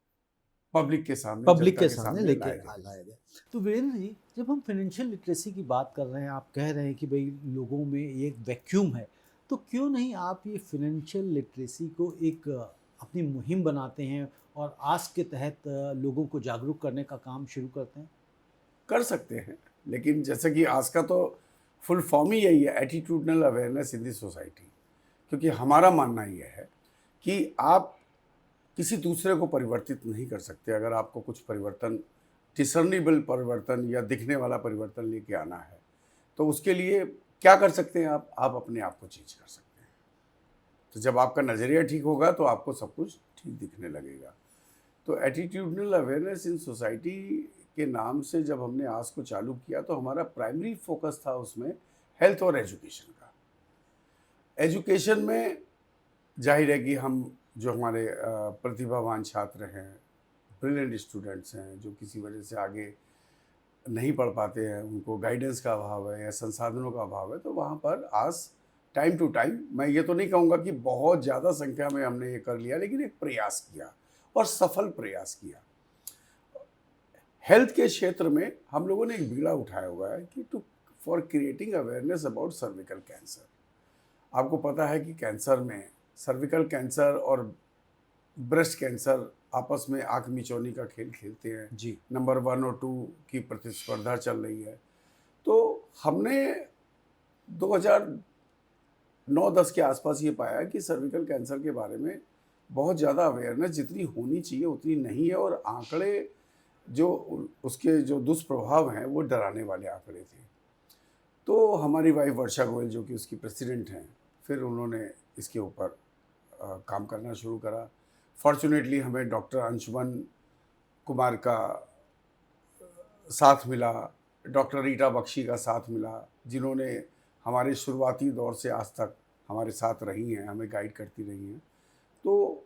पब्लिक के सामने, पब्लिक जनता के के सामने सामने लेके लाया जाए। लाया जाए। तो वीरेंद्र जी, जब हम फाइनेंशियल लिटरेसी की बात कर रहे हैं, आप कह रहे हैं कि भई लोगों में ये एक वैक्यूम है, तो क्यों नहीं आप ये फाइनेंशियल लिटरेसी को एक अपनी मुहिम बनाते हैं और आज के तहत लोगों को जागरूक करने का काम शुरू करते हैं? कर सकते हैं, लेकिन जैसे कि आज का तो फुल फॉर्म ही यही है, attitudinal awareness in the society. क्योंकि हमारा मानना यह है कि आप किसी दूसरे को परिवर्तित नहीं कर सकते। अगर आपको कुछ परिवर्तन, डिसर्निबल परिवर्तन या दिखने वाला परिवर्तन लेके आना है, तो उसके लिए क्या कर सकते हैं आप अपने आप को चेंज कर सकते हैं। तो जब आपका नज़रिया ठीक होगा तो आपको सब कुछ ठीक दिखने लगेगा। तो एटीट्यूडनल अवेयरनेस इन सोसाइटी के नाम से जब हमने आज को चालू किया तो हमारा प्राइमरी फोकस था उसमें हेल्थ और एजुकेशन का। एजुकेशन में जाहिर है कि हम, जो हमारे प्रतिभावान छात्र हैं, ब्रिलियंट स्टूडेंट्स हैं, जो किसी वजह से आगे नहीं पढ़ पाते हैं, उनको गाइडेंस का अभाव है या संसाधनों का अभाव है, तो वहाँ पर आज टाइम टू टाइम, मैं ये तो नहीं कहूँगा कि बहुत ज़्यादा संख्या में हमने ये कर लिया, लेकिन एक प्रयास किया और सफल प्रयास किया। हेल्थ के क्षेत्र में हम लोगों ने एक बीड़ा उठाया हुआ है कि for creating awareness about cervical cancer. आपको पता है कि कैंसर में सर्विकल कैंसर और ब्रेस्ट कैंसर आपस में आँख मिचौनी का खेल खेलते हैं जी। नंबर 1 और 2 की प्रतिस्पर्धा चल रही है। तो हमने 2009-10 के आसपास ये पाया कि सर्विकल कैंसर के बारे में बहुत ज़्यादा अवेयरनेस जितनी होनी चाहिए उतनी नहीं है, और आंकड़े जो उसके जो दुष्प्रभाव हैं वो डराने वाले आंकड़े थे। तो हमारी वाइफ वर्षा गोयल, जो कि उसकी प्रेसिडेंट हैं, फिर उन्होंने इसके ऊपर काम करना शुरू करा। फॉर्चुनेटली हमें डॉक्टर अंशुमन कुमार का साथ मिला, डॉक्टर रीटा बख्शी का साथ मिला, जिन्होंने हमारे शुरुआती दौर से आज तक हमारे साथ रही हैं, हमें गाइड करती रही हैं। तो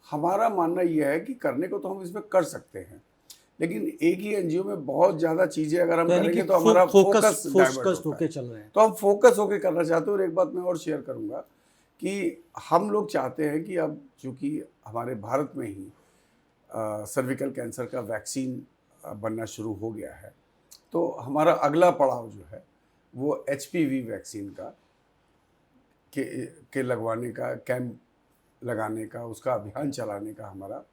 हमारा मानना यह है कि करने को तो हम इसमें कर सकते हैं, लेकिन एक ही एनजीओ में बहुत ज़्यादा चीज़ें अगर हम यानी कि करेंगे तो हमारा फोकस डाइवर्ट फोकस्ड होता होके है। चल रहे हैं। तो हम फोकस होके करना चाहते हैं। और एक बात मैं और शेयर करूंगा कि हम लोग चाहते हैं कि अब चूंकि हमारे भारत में ही सर्विकल कैंसर का वैक्सीन बनना शुरू हो गया है, तो हमारा अगला पड़ाव जो है वो एचपीवी वैक्सीन का के लगवाने का, कैंप लगाने का, उसका अभियान चलाने का हमारा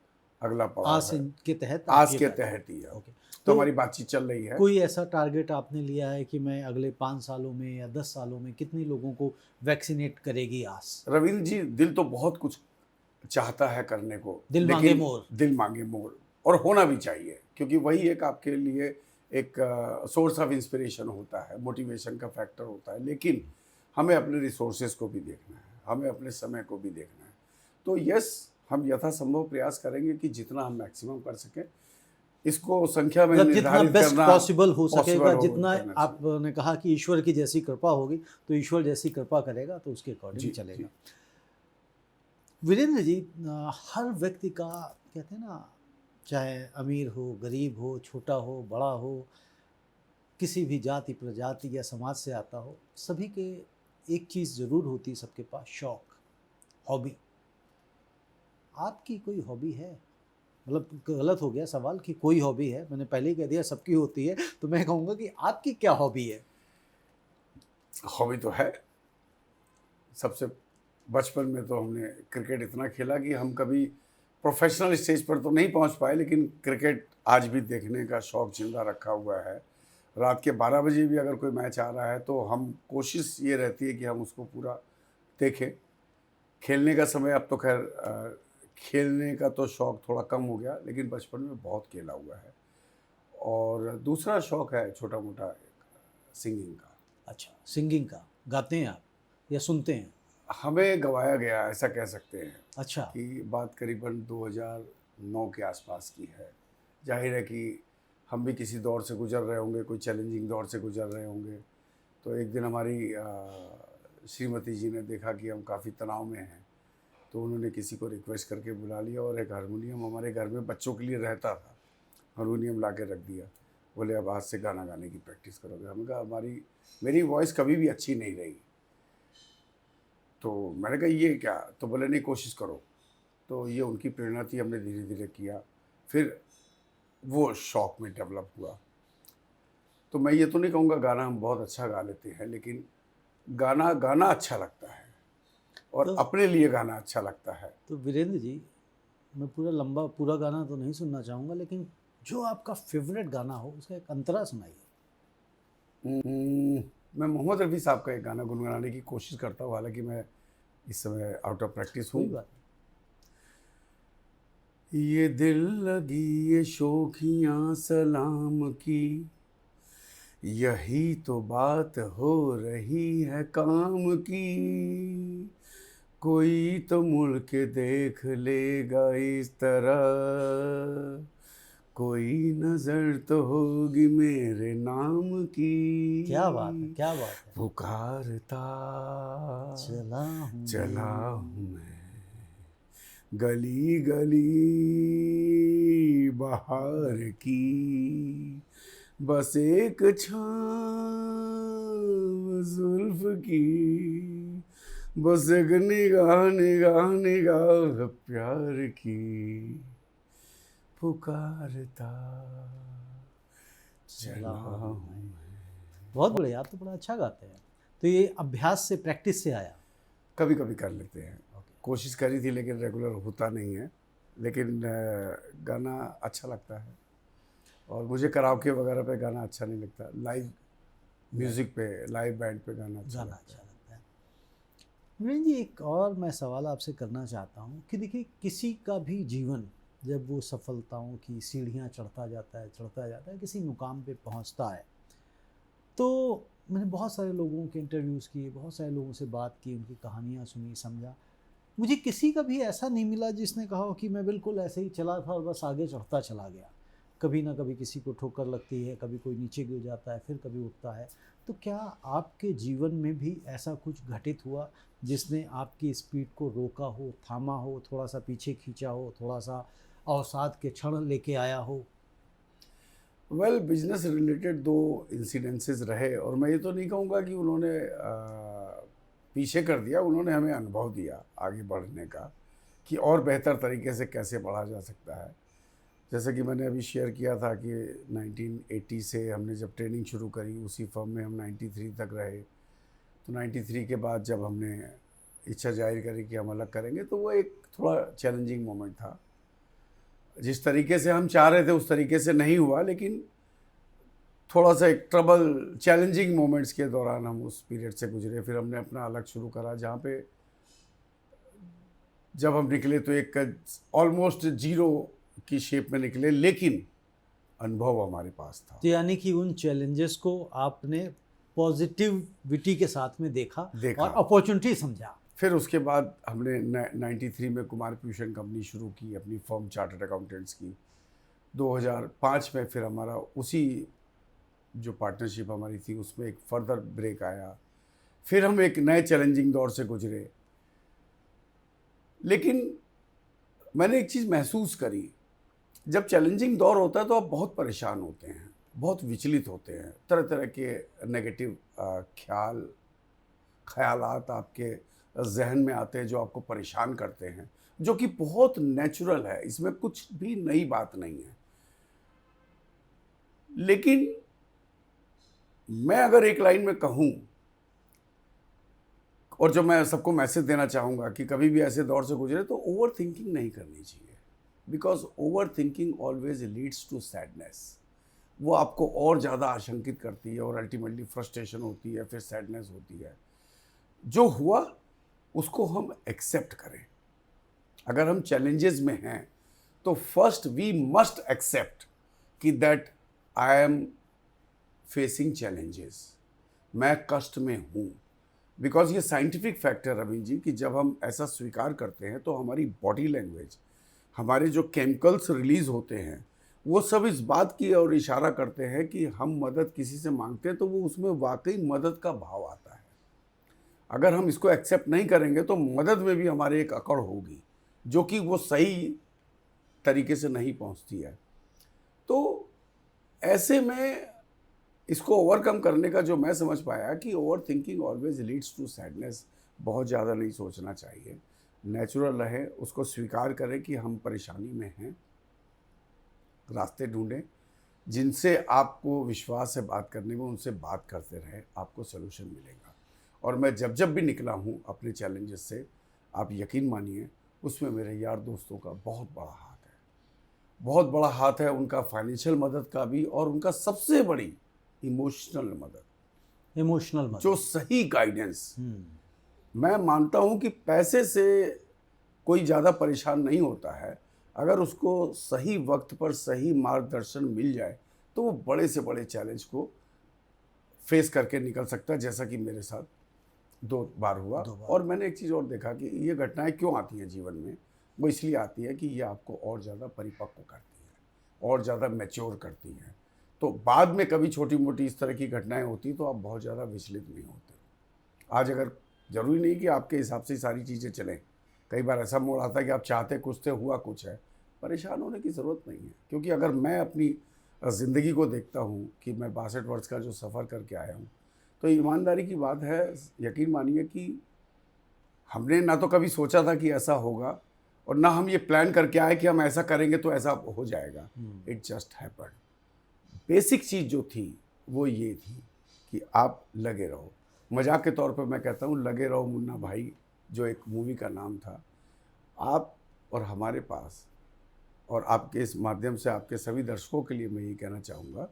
अगला पड़ाव आज है। के तहत आज के तहत ही है। ओके। तो हमारी बातचीत चल रही है। कोई ऐसा टारगेट आपने लिया है कि मैं अगले 5 सालों में या 10 सालों में कितने लोगों को वैक्सीनेट करेगी आस? रविंद्र जी, दिल तो बहुत कुछ चाहता है करने को, दिल मांगे लेकिन मोर। दिल मांगे मोर, और होना भी चाहिए, क्योंकि वही एक आपके लिए एक सोर्स ऑफ इंस्पिरेशन होता है, मोटिवेशन का फैक्टर होता है। लेकिन हमें अपने रिसोर्सेज को भी देखना है, हमें अपने समय को भी देखना है। तो यस, हम यथासंभव प्रयास करेंगे कि जितना हम मैक्सिमम कर सकें। इसको संख्या में मतलब जितना निर्धारित बेस्ट करना पॉसिबल हो possible सकेगा, हो जितना करना चाहिए। आपने कहा कि ईश्वर की जैसी कृपा होगी तो ईश्वर जैसी कृपा करेगा तो उसके जी, अकॉर्डिंग चलेगा। जी। वीरेंद्र जी, हर व्यक्ति का कहते हैं ना, चाहे अमीर हो, गरीब हो, छोटा हो, बड़ा हो, किसी भी जाति प्रजाति या समाज से आता हो, सभी के एक चीज़ ज़रूर होती है सबके पास, शौक, हॉबी। आपकी कोई हॉबी है? मतलब गलत हो गया सवाल कि कोई हॉबी है, मैंने पहले ही कह दिया सबकी होती है, तो मैं कहूँगा कि आपकी क्या हॉबी है? हॉबी तो है। सबसे बचपन में तो हमने क्रिकेट इतना खेला कि हम कभी प्रोफेशनल स्टेज पर तो नहीं पहुंच पाए, लेकिन क्रिकेट आज भी देखने का शौक जिंदा रखा हुआ है। रात के 12 बजे भी अगर कोई मैच आ रहा है तो हम कोशिश ये रहती है कि हम उसको पूरा देखें। खेलने का समय अब तो खैर खेलने का तो शौक थोड़ा कम हो गया, लेकिन बचपन में बहुत खेला हुआ है। और दूसरा शौक है छोटा मोटा सिंगिंग का। अच्छा, सिंगिंग का। गाते हैं आप या सुनते हैं? हमें गवाया गया, ऐसा कह सकते हैं अच्छा। कि बात करीबन 2009 के आसपास की है। जाहिर है कि हम भी किसी दौर से गुजर रहे होंगे, कोई चैलेंजिंग दौर से गुजर रहे होंगे। तो एक दिन हमारी श्रीमती जी ने देखा कि हम काफ़ी तनाव में हैं, तो उन्होंने किसी को रिक्वेस्ट करके बुला लिया और एक हारमोनियम हमारे घर में बच्चों के लिए रहता था, हारमोनियम ला के रख दिया। बोले अब आज से गाना गाने की प्रैक्टिस करोगे। हमने कहा मेरी वॉइस कभी भी अच्छी नहीं रही। तो मैंने कहा ये क्या? तो बोले नहीं कोशिश करो। तो ये उनकी प्रेरणा थी, हमने धीरे धीरे किया, फिर वो शौक में डेवलप हुआ। तो मैं ये तो नहीं कहूँगा गाना हम बहुत अच्छा गा लेते हैं, लेकिन गाना अच्छा लगता है और तो अपने लिए गाना अच्छा लगता है। तो वीरेंद्र जी, मैं पूरा गाना तो नहीं सुनना चाहूँगा, लेकिन जो आपका फेवरेट गाना हो उसका एक अंतरा सुनाइए। मैं मोहम्मद रफ़ी साहब का एक गाना गुनगुनाने की कोशिश करता हूँ, हालांकि मैं इस समय आउट ऑफ प्रैक्टिस हूँ। कोई बात ये दिल लगी ये शोखियाँ सलाम की, यही तो बात हो रही है काम की। कोई तो मुड़ के देख लेगा इस तरह, कोई नजर तो होगी मेरे नाम की। नहीं, क्या बात है, क्या बात है। पुकारता चला चला हूँ हूँ मैं गली गली बहार की, बस एक छाँव जुल्फ की, बस एक निगाह निगाह निगाह प्यार की। पुकारता चला हूँ मैं। बहुत बढ़िया, आप तो बड़ा अच्छा गाते हैं। तो ये अभ्यास से, प्रैक्टिस से आया? कभी कभी कर लेते हैं, कोशिश करी थी लेकिन रेगुलर होता नहीं है। लेकिन गाना अच्छा लगता है और मुझे कराओके वगैरह पे गाना अच्छा नहीं लगता। लाइव म्यूज़िक पे, लाइव बैंड पे गाना अच्छा लगता है। वीरेंद्र जी, एक और मैं सवाल आपसे करना चाहता हूँ कि देखिए, किसी का भी जीवन जब वो सफलताओं की सीढ़ियाँ चढ़ता जाता है, किसी मुकाम पे पहुँचता है, तो मैंने बहुत सारे लोगों के इंटरव्यूज़ किए, बहुत सारे लोगों से बात की, उनकी कहानियाँ सुनी, समझा। मुझे किसी का भी ऐसा नहीं मिला जिसने कहा हो कि मैं बिल्कुल ऐसे ही चला था और बस आगे चढ़ता चला गया। कभी ना कभी किसी को ठोकर लगती है, कभी कोई नीचे गिर जाता है, फिर कभी उठता है। तो क्या आपके जीवन में भी ऐसा कुछ घटित हुआ जिसने आपकी स्पीड को रोका हो, थामा हो, थोड़ा सा पीछे खींचा हो, थोड़ा सा अवसाद के क्षण लेके आया हो? वेल, बिजनेस रिलेटेड 2 इंसिडेंसेस रहे और मैं ये तो नहीं कहूँगा कि उन्होंने पीछे कर दिया। उन्होंने हमें अनुभव दिया आगे बढ़ने का कि और बेहतर तरीके से कैसे बढ़ा जा सकता है। जैसे कि मैंने अभी शेयर किया था कि 1980 से हमने जब ट्रेनिंग शुरू करी, उसी फर्म में हम 93 तक रहे। तो 93 के बाद जब हमने इच्छा जाहिर करी कि हम अलग करेंगे, तो वो एक थोड़ा चैलेंजिंग मोमेंट था। जिस तरीके से हम चाह रहे थे उस तरीके से नहीं हुआ, लेकिन थोड़ा सा एक ट्रबल चैलेंजिंग मोमेंट्स के दौरान हम उस पीरियड से गुजरे। फिर हमने अपना अलग शुरू करा, जहाँ पे जब हम निकले तो एक ऑलमोस्ट जीरो की शेप में निकले, लेकिन अनुभव हमारे पास था। तो यानी कि उन चैलेंजेस को आपने पॉजिटिविटी के साथ में देखा और अपॉर्चुनिटी समझा। फिर उसके बाद हमने 93 में कुमार प्यूषण कंपनी शुरू की, अपनी फर्म चार्टर्ड अकाउंटेंट्स की। 2005 में फिर हमारा उसी जो पार्टनरशिप हमारी थी उसमें एक फर्दर ब्रेक आया। फिर हम एक नए चैलेंजिंग दौर से गुजरे। लेकिन मैंने एक चीज़ महसूस करी, जब चैलेंजिंग दौर होता है तो आप बहुत परेशान होते हैं, बहुत विचलित होते हैं, तरह तरह के नेगेटिव ख्यालात आपके जहन में आते हैं जो आपको परेशान करते हैं, जो कि बहुत नेचुरल है, इसमें कुछ भी नई बात नहीं है। लेकिन मैं अगर एक लाइन में कहूँ, और जो मैं सबको मैसेज देना चाहूँगा कि कभी भी ऐसे दौर से गुजरे तो ओवर थिंकिंग नहीं करनी चाहिए, because over thinking always leads to sadness. वो आपको और ज़्यादा आशंकित करती है और अल्टीमेटली फ्रस्ट्रेशन होती है, फिर सैडनेस होती है। जो हुआ उसको हम एक्सेप्ट करें। अगर हम चैलेंजेस में हैं तो फर्स्ट वी मस्ट एक्सेप्ट कि that I am facing challenges, मैं कष्ट में हूँ। बिकॉज ये साइंटिफिक फैक्ट है रवीन जी कि जब हम ऐसा स्वीकार करते हैं तो हमारी बॉडी लैंग्वेज, हमारे जो केमिकल्स रिलीज होते हैं, वो सब इस बात की ओर इशारा करते हैं कि हम मदद किसी से मांगते हैं तो वो उसमें वाकई मदद का भाव आता है। अगर हम इसको एक्सेप्ट नहीं करेंगे तो मदद में भी हमारे एक अकड़ होगी जो कि वो सही तरीके से नहीं पहुंचती है। तो ऐसे में इसको ओवरकम करने का जो मैं समझ पाया कि over thinking always leads to sadness, बहुत ज़्यादा नहीं सोचना चाहिए, नेचुरल रहे, उसको स्वीकार करें कि हम परेशानी में हैं, रास्ते ढूंढें, जिनसे आपको विश्वास है बात करने में उनसे बात करते रहे, आपको सोल्यूशन मिलेगा। और मैं जब जब भी निकला हूँ अपने चैलेंजेस से, आप यकीन मानिए उसमें मेरे यार दोस्तों का बहुत बड़ा हाथ है, बहुत बड़ा हाथ है, उनका फाइनेंशियल मदद का भी, और उनका सबसे बड़ी इमोशनल मदद, जो सही गाइडेंस। मैं मानता हूँ कि पैसे से कोई ज़्यादा परेशान नहीं होता है, अगर उसको सही वक्त पर सही मार्गदर्शन मिल जाए तो वो बड़े से बड़े चैलेंज को फेस करके निकल सकता है, जैसा कि मेरे साथ 2 बार हुआ। और मैंने एक चीज़ और देखा कि ये घटनाएं क्यों आती हैं जीवन में, वो इसलिए आती है कि ये आपको और ज़्यादा परिपक्व करती है और ज़्यादा मैच्योर करती हैं। तो बाद में कभी छोटी मोटी इस तरह की घटनाएं होती तो आप बहुत ज़्यादा विचलित नहीं होते। आज अगर ज़रूरी नहीं कि आपके हिसाब से सारी चीज़ें चलें, कई बार ऐसा मोड़ आता है कि आप चाहते कुछ थे, हुआ कुछ है, परेशान होने की ज़रूरत नहीं है। क्योंकि अगर मैं अपनी ज़िंदगी को देखता हूँ कि मैं 62 वर्ष का जो सफ़र करके आया हूँ, तो ईमानदारी की बात है, यकीन मानिए कि हमने ना तो कभी सोचा था कि ऐसा होगा, और ना हम ये प्लान करके आए कि हम ऐसा करेंगे तो ऐसा हो जाएगा। It just happened. बेसिक चीज़ जो थी वो ये थी कि आप लगे रहो। मजाक के तौर पर मैं कहता हूँ लगे रहो मुन्ना भाई, जो एक मूवी का नाम था। आप और हमारे पास, और आपके इस माध्यम से आपके सभी दर्शकों के लिए मैं ये कहना चाहूँगा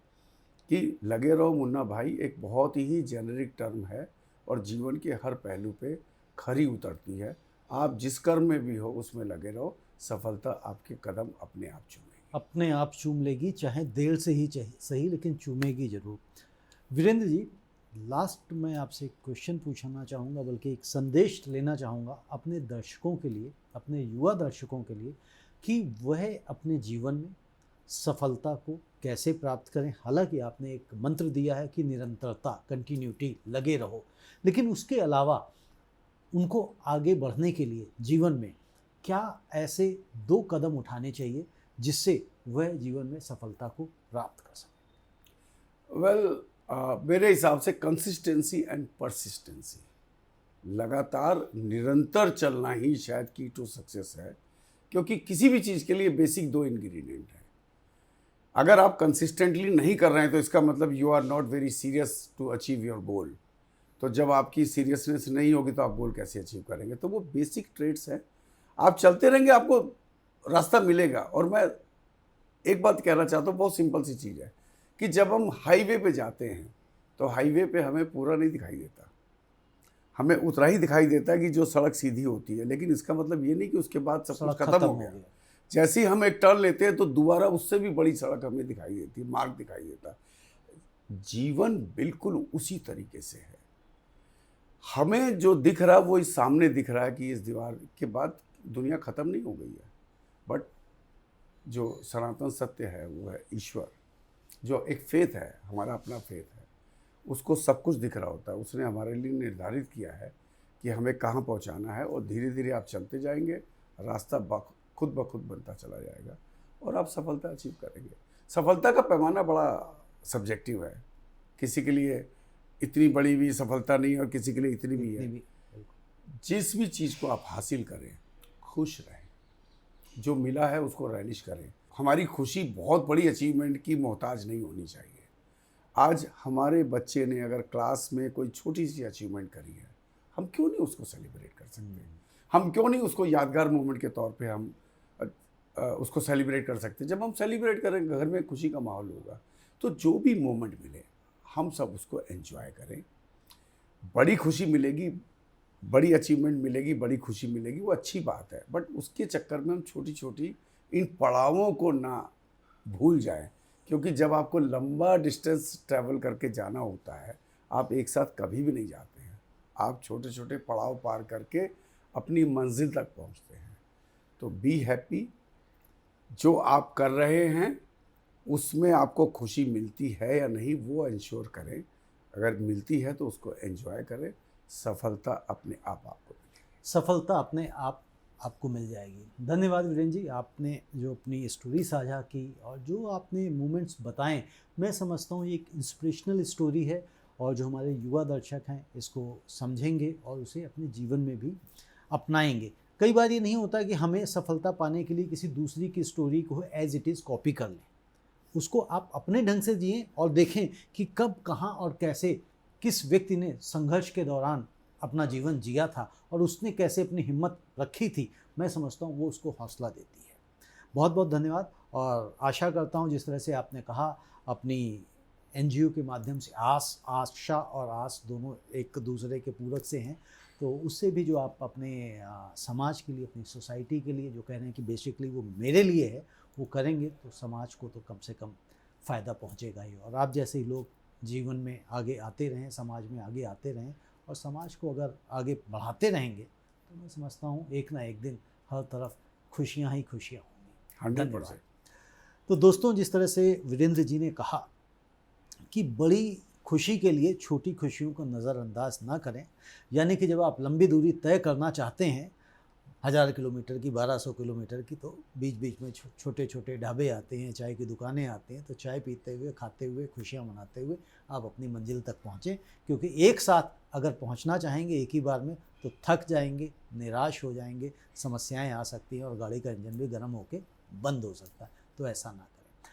कि लगे रहो मुन्ना भाई एक बहुत ही जेनरिक टर्म है और जीवन के हर पहलू पे खरी उतरती है। आप जिस कर्म में भी हो उसमें लगे रहो, सफलता आपके कदम अपने आप चूम लेगी, चाहे देर से ही सही, लेकिन चूमेगी जरूर। वीरेंद्र जी, लास्ट में आपसे एक क्वेश्चन पूछना चाहूँगा, बल्कि एक संदेश लेना चाहूँगा अपने दर्शकों के लिए, अपने युवा दर्शकों के लिए, कि वह अपने जीवन में सफलता को कैसे प्राप्त करें। हालांकि आपने एक मंत्र दिया है कि निरंतरता, कंटिन्यूटी, लगे रहो, लेकिन उसके अलावा उनको आगे बढ़ने के लिए जीवन में क्या ऐसे 2 कदम उठाने चाहिए जिससे वह जीवन में सफलता को प्राप्त कर सके? मेरे हिसाब से कंसिस्टेंसी एंड परसिस्टेंसी, लगातार निरंतर चलना ही शायद की टू सक्सेस है। क्योंकि किसी भी चीज़ के लिए बेसिक 2 इंग्रेडिएंट हैं। अगर आप कंसिस्टेंटली नहीं कर रहे हैं तो इसका मतलब you are not very serious to achieve your goal. तो जब आपकी सीरियसनेस नहीं होगी तो आप गोल कैसे अचीव करेंगे? तो वो बेसिक ट्रेट्स हैं, आप चलते रहेंगे, आपको रास्ता मिलेगा। और मैं एक बात कहना चाहता हूँ, बहुत सिंपल सी चीज़ है कि जब हम हाईवे पे जाते हैं तो हाईवे पे हमें पूरा नहीं दिखाई देता, हमें उतना ही दिखाई देता है कि जो सड़क सीधी होती है, लेकिन इसका मतलब ये नहीं कि उसके बाद सब कुछ खत्म हो गया। जैसे ही हम एक टर्न लेते हैं तो दोबारा उससे भी बड़ी सड़क हमें दिखाई देती है, मार्ग दिखाई देता है। जीवन बिल्कुल उसी तरीके से है। हमें जो दिख रहा है वो इस सामने दिख रहा है कि इस दीवार के बाद दुनिया ख़त्म नहीं हो गई है, बट जो सनातन सत्य है वो है ईश्वर, जो एक फेथ है, हमारा अपना फेथ है, उसको सब कुछ दिख रहा होता है। उसने हमारे लिए निर्धारित किया है कि हमें कहाँ पहुँचाना है, और धीरे धीरे आप चलते जाएंगे, रास्ता खुद ब खुद बनता चला जाएगा और आप सफलता अचीव करेंगे। सफलता का पैमाना बड़ा सब्जेक्टिव है, किसी के लिए इतनी बड़ी भी सफलता नहीं और किसी के लिए इतनी भी है। जिस भी चीज़ को आप हासिल करें, खुश रहें, जो मिला है उसको रैलिश करें। हमारी खुशी बहुत बड़ी अचीवमेंट की मोहताज नहीं होनी चाहिए। आज हमारे बच्चे ने अगर क्लास में कोई छोटी सी अचीवमेंट करी है, हम क्यों नहीं उसको सेलिब्रेट कर सकते? हम क्यों नहीं उसको यादगार मोमेंट के तौर पे हम उसको सेलिब्रेट कर सकते? जब हम सेलिब्रेट करेंगे, घर में खुशी का माहौल होगा, तो जो भी मोमेंट मिले हम सब उसको एंजॉय करें। बड़ी खुशी मिलेगी, बड़ी अचीवमेंट मिलेगी, बड़ी खुशी मिलेगी, वो अच्छी बात है, बट उसके चक्कर में हम छोटी छोटी इन पड़ावों को ना भूल जाएं, क्योंकि जब आपको लंबा डिस्टेंस ट्रैवल करके जाना होता है, आप एक साथ कभी भी नहीं जाते हैं। आप छोटे छोटे पड़ाव पार करके अपनी मंजिल तक पहुंचते हैं। तो बी हैप्पी, जो आप कर रहे हैं उसमें आपको खुशी मिलती है या नहीं वो इंश्योर करें। अगर मिलती है तो उसको एंजॉय करें। सफलता अपने आप आपको मिलेगी। सफलता अपने आप आपको मिल जाएगी। धन्यवाद वीरेंद्र जी, आपने जो अपनी स्टोरी साझा की और जो आपने मोमेंट्स बताएं, मैं समझता हूँ ये एक इंस्पिरेशनल स्टोरी है और जो हमारे युवा दर्शक हैं इसको समझेंगे और उसे अपने जीवन में भी अपनाएंगे। कई बार ये नहीं होता कि हमें सफलता पाने के लिए किसी दूसरी की स्टोरी को एज इट इज़ कॉपी कर लें। उसको आप अपने ढंग से जिएं और देखें कि कब, कहाँ और कैसे किस व्यक्ति ने संघर्ष के दौरान अपना जीवन जिया था और उसने कैसे अपनी हिम्मत रखी थी। मैं समझता हूँ वो उसको हौसला देती है। बहुत बहुत धन्यवाद और आशा करता हूँ जिस तरह से आपने कहा अपनी एनजीओ के माध्यम से आशा और आस दोनों एक दूसरे के पूरक से हैं, तो उससे भी जो आप अपने समाज के लिए, अपनी सोसाइटी के लिए जो कह रहे हैं कि बेसिकली वो मेरे लिए है, वो करेंगे तो समाज को तो कम से कम फ़ायदा पहुंचेगा ही। और आप जैसे ही लोग जीवन में आगे आते रहें, समाज में आगे आते रहें और समाज को अगर आगे बढ़ाते रहेंगे तो मैं समझता हूँ एक ना एक दिन हर तरफ खुशियाँ ही खुशियाँ होंगी। 100%। तो दोस्तों, जिस तरह से वीरेंद्र जी ने कहा कि बड़ी खुशी के लिए छोटी खुशियों को नज़रअंदाज ना करें, यानी कि जब आप लंबी दूरी तय करना चाहते हैं 1000 किलोमीटर की, 1200 किलोमीटर की, तो बीच बीच में छोटे छोटे ढाबे आते हैं, चाय की दुकानें आती हैं, तो चाय पीते हुए, खाते हुए, खुशियाँ मनाते हुए आप अपनी मंजिल तक पहुँचें। क्योंकि एक साथ अगर पहुँचना चाहेंगे एक ही बार में तो थक जाएंगे, निराश हो जाएंगे, समस्याएं आ सकती हैं और गाड़ी का इंजन भी गर्म होकर बंद हो सकता है। तो ऐसा ना करें।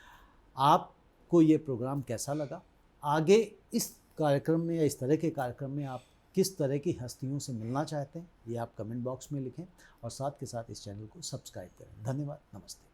आपको ये प्रोग्राम कैसा लगा? आगे इस कार्यक्रम में या इस तरह के कार्यक्रम में आप किस तरह की हस्तियों से मिलना चाहते हैं, ये आप कमेंट बॉक्स में लिखें और साथ के साथ इस चैनल को सब्सक्राइब करें। धन्यवाद, नमस्ते।